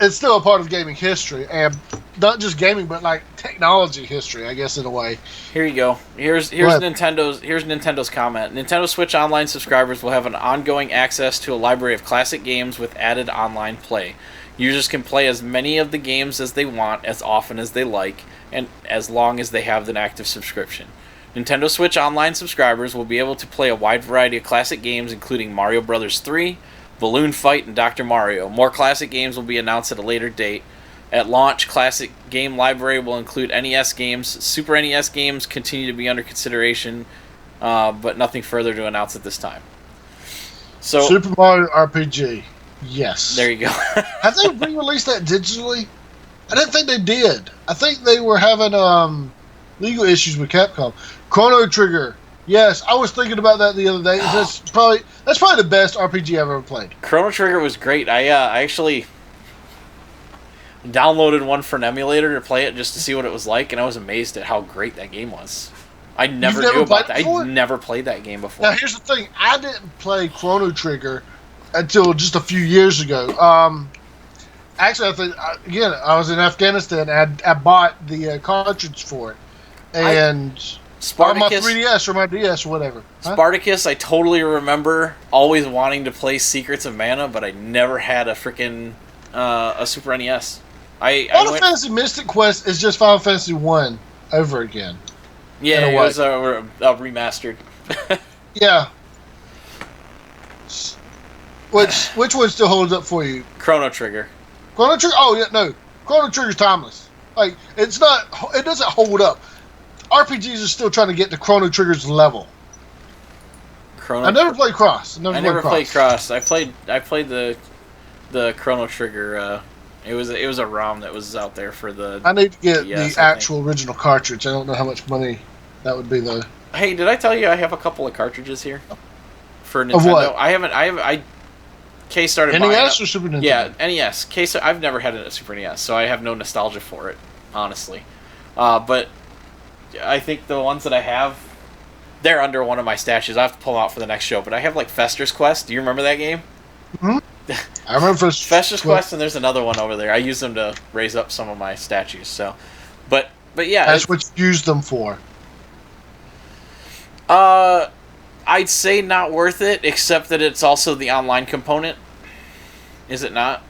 it's still a part of gaming history, and not just gaming, but like technology history, I guess, in a way.
Here you go. Here's Nintendo's comment. Nintendo Switch Online subscribers will have an ongoing access to a library of classic games with added online play. Users can play as many of the games as they want, as often as they like, and as long as they have an active subscription. Nintendo Switch Online subscribers will be able to play a wide variety of classic games, including Mario Bros. 3, Balloon Fight, and Dr. Mario. More classic games will be announced at a later date. At launch, classic game library will include NES games. Super NES games continue to be under consideration, but nothing further to announce at this time. So,
Super Mario RPG. Yes.
There you go.
Have they re-released that digitally? I didn't think they did. I think they were having legal issues with Capcom. Chrono Trigger. Yes, I was thinking about that the other day. That's probably the best RPG I've ever played.
Chrono Trigger was great. I actually downloaded one for an emulator to play it just to see what it was like, and I was amazed at how great that game was. I never knew about that. I never played that game before.
Now, here's the thing. I didn't play Chrono Trigger until just a few years ago. Actually, I think, again, I was in Afghanistan. I bought the cartridge for it. And on my 3DS or my DS or whatever. Huh?
Spartacus, I totally remember always wanting to play Secrets of Mana, but I never had a freaking a Super NES.
Final Fantasy Mystic Quest is just Final Fantasy 1 over again.
Yeah, it was remastered.
Yeah. Which one still holds up for you?
Chrono Trigger.
Chrono Trigger? Oh, yeah, no. Chrono Trigger's timeless. Like, it doesn't hold up. RPGs are still trying to get to Chrono Trigger's level. I never played Cross.
I never played Cross. I played the Chrono Trigger. It was a ROM that was out there for the.
I need to get the actual original cartridge. I don't know how much money that would be though.
Hey, did I tell you I have a couple of cartridges here for Nintendo?
Of what?
I Kay started
NES
buying
or Super Nintendo?
Yeah, NES. Kay, I've never had a Super NES, so I have no nostalgia for it, honestly. But I think the ones that I have, they're under one of my stashes. I have to pull them out for the next show. But I have like Fester's Quest. Do you remember that game?
Mm-hmm. I remember
Fester's Quest, and there's another one over there. I use them to raise up some of my statues. So, but yeah,
that's what you use them for.
I'd say not worth it, except that it's also the online component. Is it not?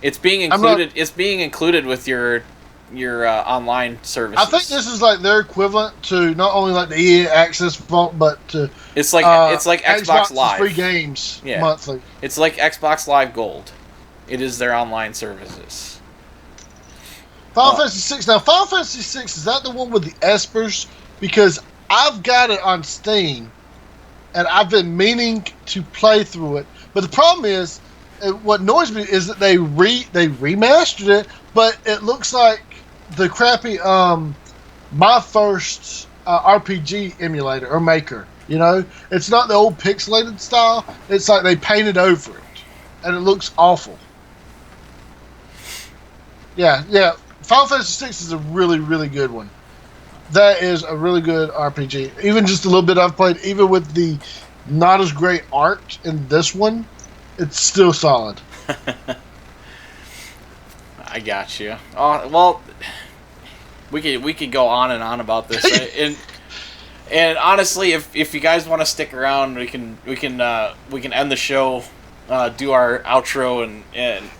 It's being included. It's being included with your online services.
I think this is like their equivalent to not only like the EA Access Vault, but to
it's like Xbox Live
free games monthly.
It's like Xbox Live Gold. It is their online services.
Final Fantasy VI. Now, Final Fantasy VI, is that the one with the Espers? Because I've got it on Steam, and I've been meaning to play through it. But the problem is, what annoys me is that they remastered it, but it looks like the crappy My First RPG emulator or maker. You know, it's not the old pixelated style. It's like they painted over it, and it looks awful. Yeah. Final Fantasy VI is a really, really good one. That is a really good RPG. Even just a little bit I've played, even with the not as great art in this one, it's still solid.
I got you. Well, we could go on and on about this, and honestly, if you guys want to stick around, we can end the show, do our outro, and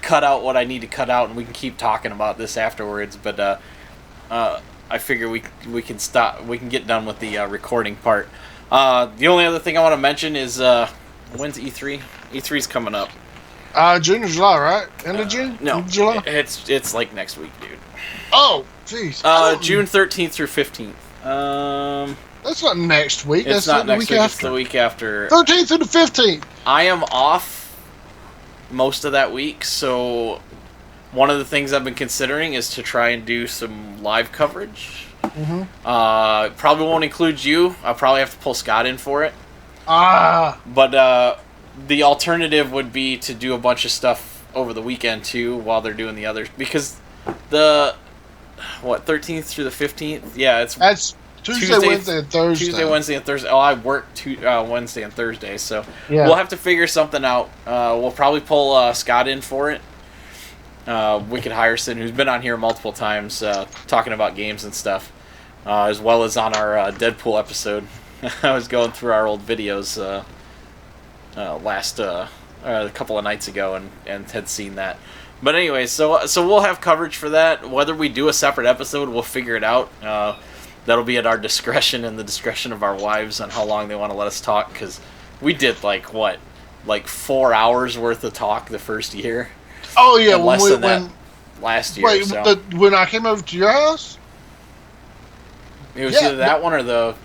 cut out what I need to cut out, and we can keep talking about this afterwards. But I figure we can stop. We can get done with the recording part. The only other thing I want to mention is when's E3? E3's coming up.
June or July, right? End of June?
No,
July.
It's like next week, dude.
Oh, jeez.
June 13th through 15th.
That's not next week.
It's
That's
not
the
next
week
week.
after.
It's the week after.
13th through the 15th.
I am off most of that week, so one of the things I've been considering is to try and do some live coverage.
Mm-hmm.
Probably won't include you. I'll probably have to pull Scott in for it. But the alternative would be to do a bunch of stuff over the weekend too, while they're doing the others, because the 13th through the 15th. Yeah, that's
Tuesday, Wednesday, and Thursday.
Tuesday, Wednesday, and Thursday. Oh, I work Wednesday and Thursday, so
yeah.
We'll have to figure something out. We'll probably pull Scott in for it. Wicked Hierson, who's been on here multiple times talking about games and stuff, as well as on our Deadpool episode. I was going through our old videos a couple of nights ago and had seen that. But anyway, so we'll have coverage for that. Whether we do a separate episode, we'll figure it out. That'll be at our discretion and the discretion of our wives on how long they want to let us talk, because we did like 4 hours worth of talk the first year.
Oh yeah,
when last year.
Wait,
so.
When I came over to your house,
it was either that one or the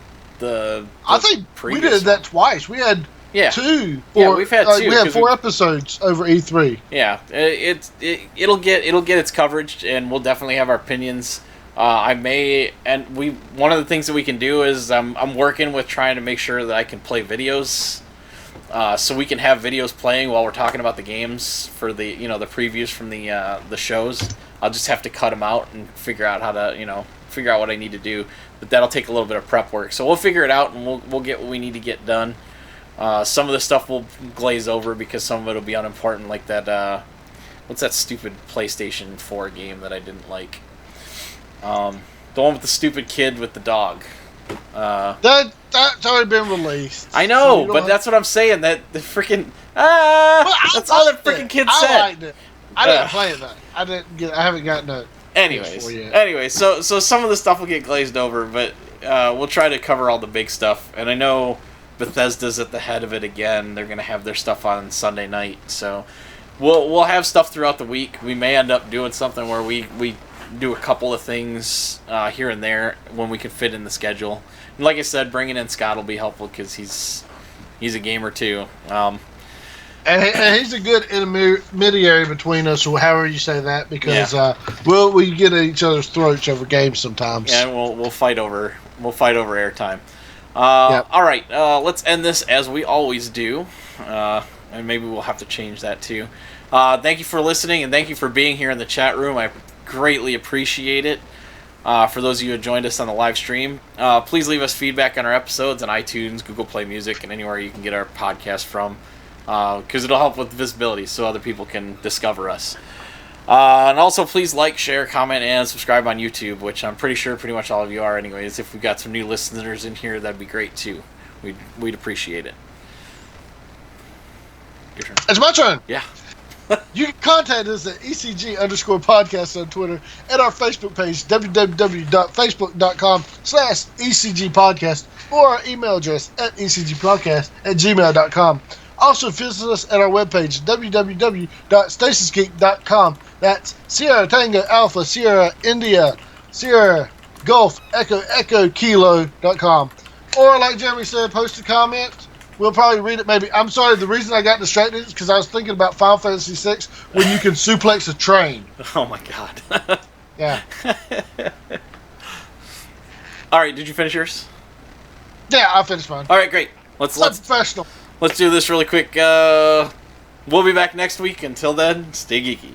I think we did that twice. We had two.
We've had two.
We had 4 episodes over E3.
Yeah, it'll get its coverage, and we'll definitely have our opinions. One of the things that we can do is I'm working with trying to make sure that I can play videos. So we can have videos playing while we're talking about the games for the the previews from the shows. I'll just have to cut them out and figure out how to figure out what I need to do. But that'll take a little bit of prep work. So we'll figure it out, and we'll get what we need to get done. Some of the stuff we'll glaze over because some of it will be unimportant, like that. What's that stupid PlayStation 4 game that I didn't like? The one with the stupid kid with the dog.
That's already been released.
I know, but that's what I'm saying. That the freaking that's all that freaking kid said.
I liked it. I didn't play it though. I haven't gotten it.
Anyway, so some of the stuff will get glazed over, but we'll try to cover all the big stuff. And I know Bethesda's at the head of it again. They're gonna have their stuff on Sunday night, so we'll have stuff throughout the week. We may end up doing something where we do a couple of things here and there when we can fit in the schedule. And like I said, bringing in Scott will be helpful because he's a gamer too.
And he's a good intermediary between us, or however you say that, because we get at each other's throats over games sometimes.
Yeah, we'll fight over airtime. All right, let's end this as we always do, and maybe we'll have to change that too. Thank you for listening, and thank you for being here in the chat room. I greatly appreciate it. For those of you who joined us on the live stream, please leave us feedback on our episodes on iTunes, Google Play Music, and anywhere you can get our podcast from, because it'll help with visibility so other people can discover us. And also, please like, share, comment, and subscribe on YouTube, which I'm pretty sure pretty much all of you are anyways. If we've got some new listeners in here, that'd be great too. We'd appreciate it. Your turn.
It's my turn.
Yeah.
You can contact us at ECG_podcast on Twitter, at our Facebook page, www.facebook.com/ECGpodcast, or our email address at ecgpodcast@gmail.com. Also, visit us at our webpage, www.stasisgeek.com. That's Sierra Tango Alpha, Sierra India, Sierra Golf, Echo Kilo.com. Or, like Jeremy said, post a comment. We'll probably read it maybe. I'm sorry, the reason I got distracted is because I was thinking about Final Fantasy VI when you can suplex a train.
Oh my god.
Yeah.
Alright, did you finish yours?
Yeah, I finished mine.
Alright, great. Let's
professional.
Let's do this really quick. We'll be back next week. Until then, stay geeky.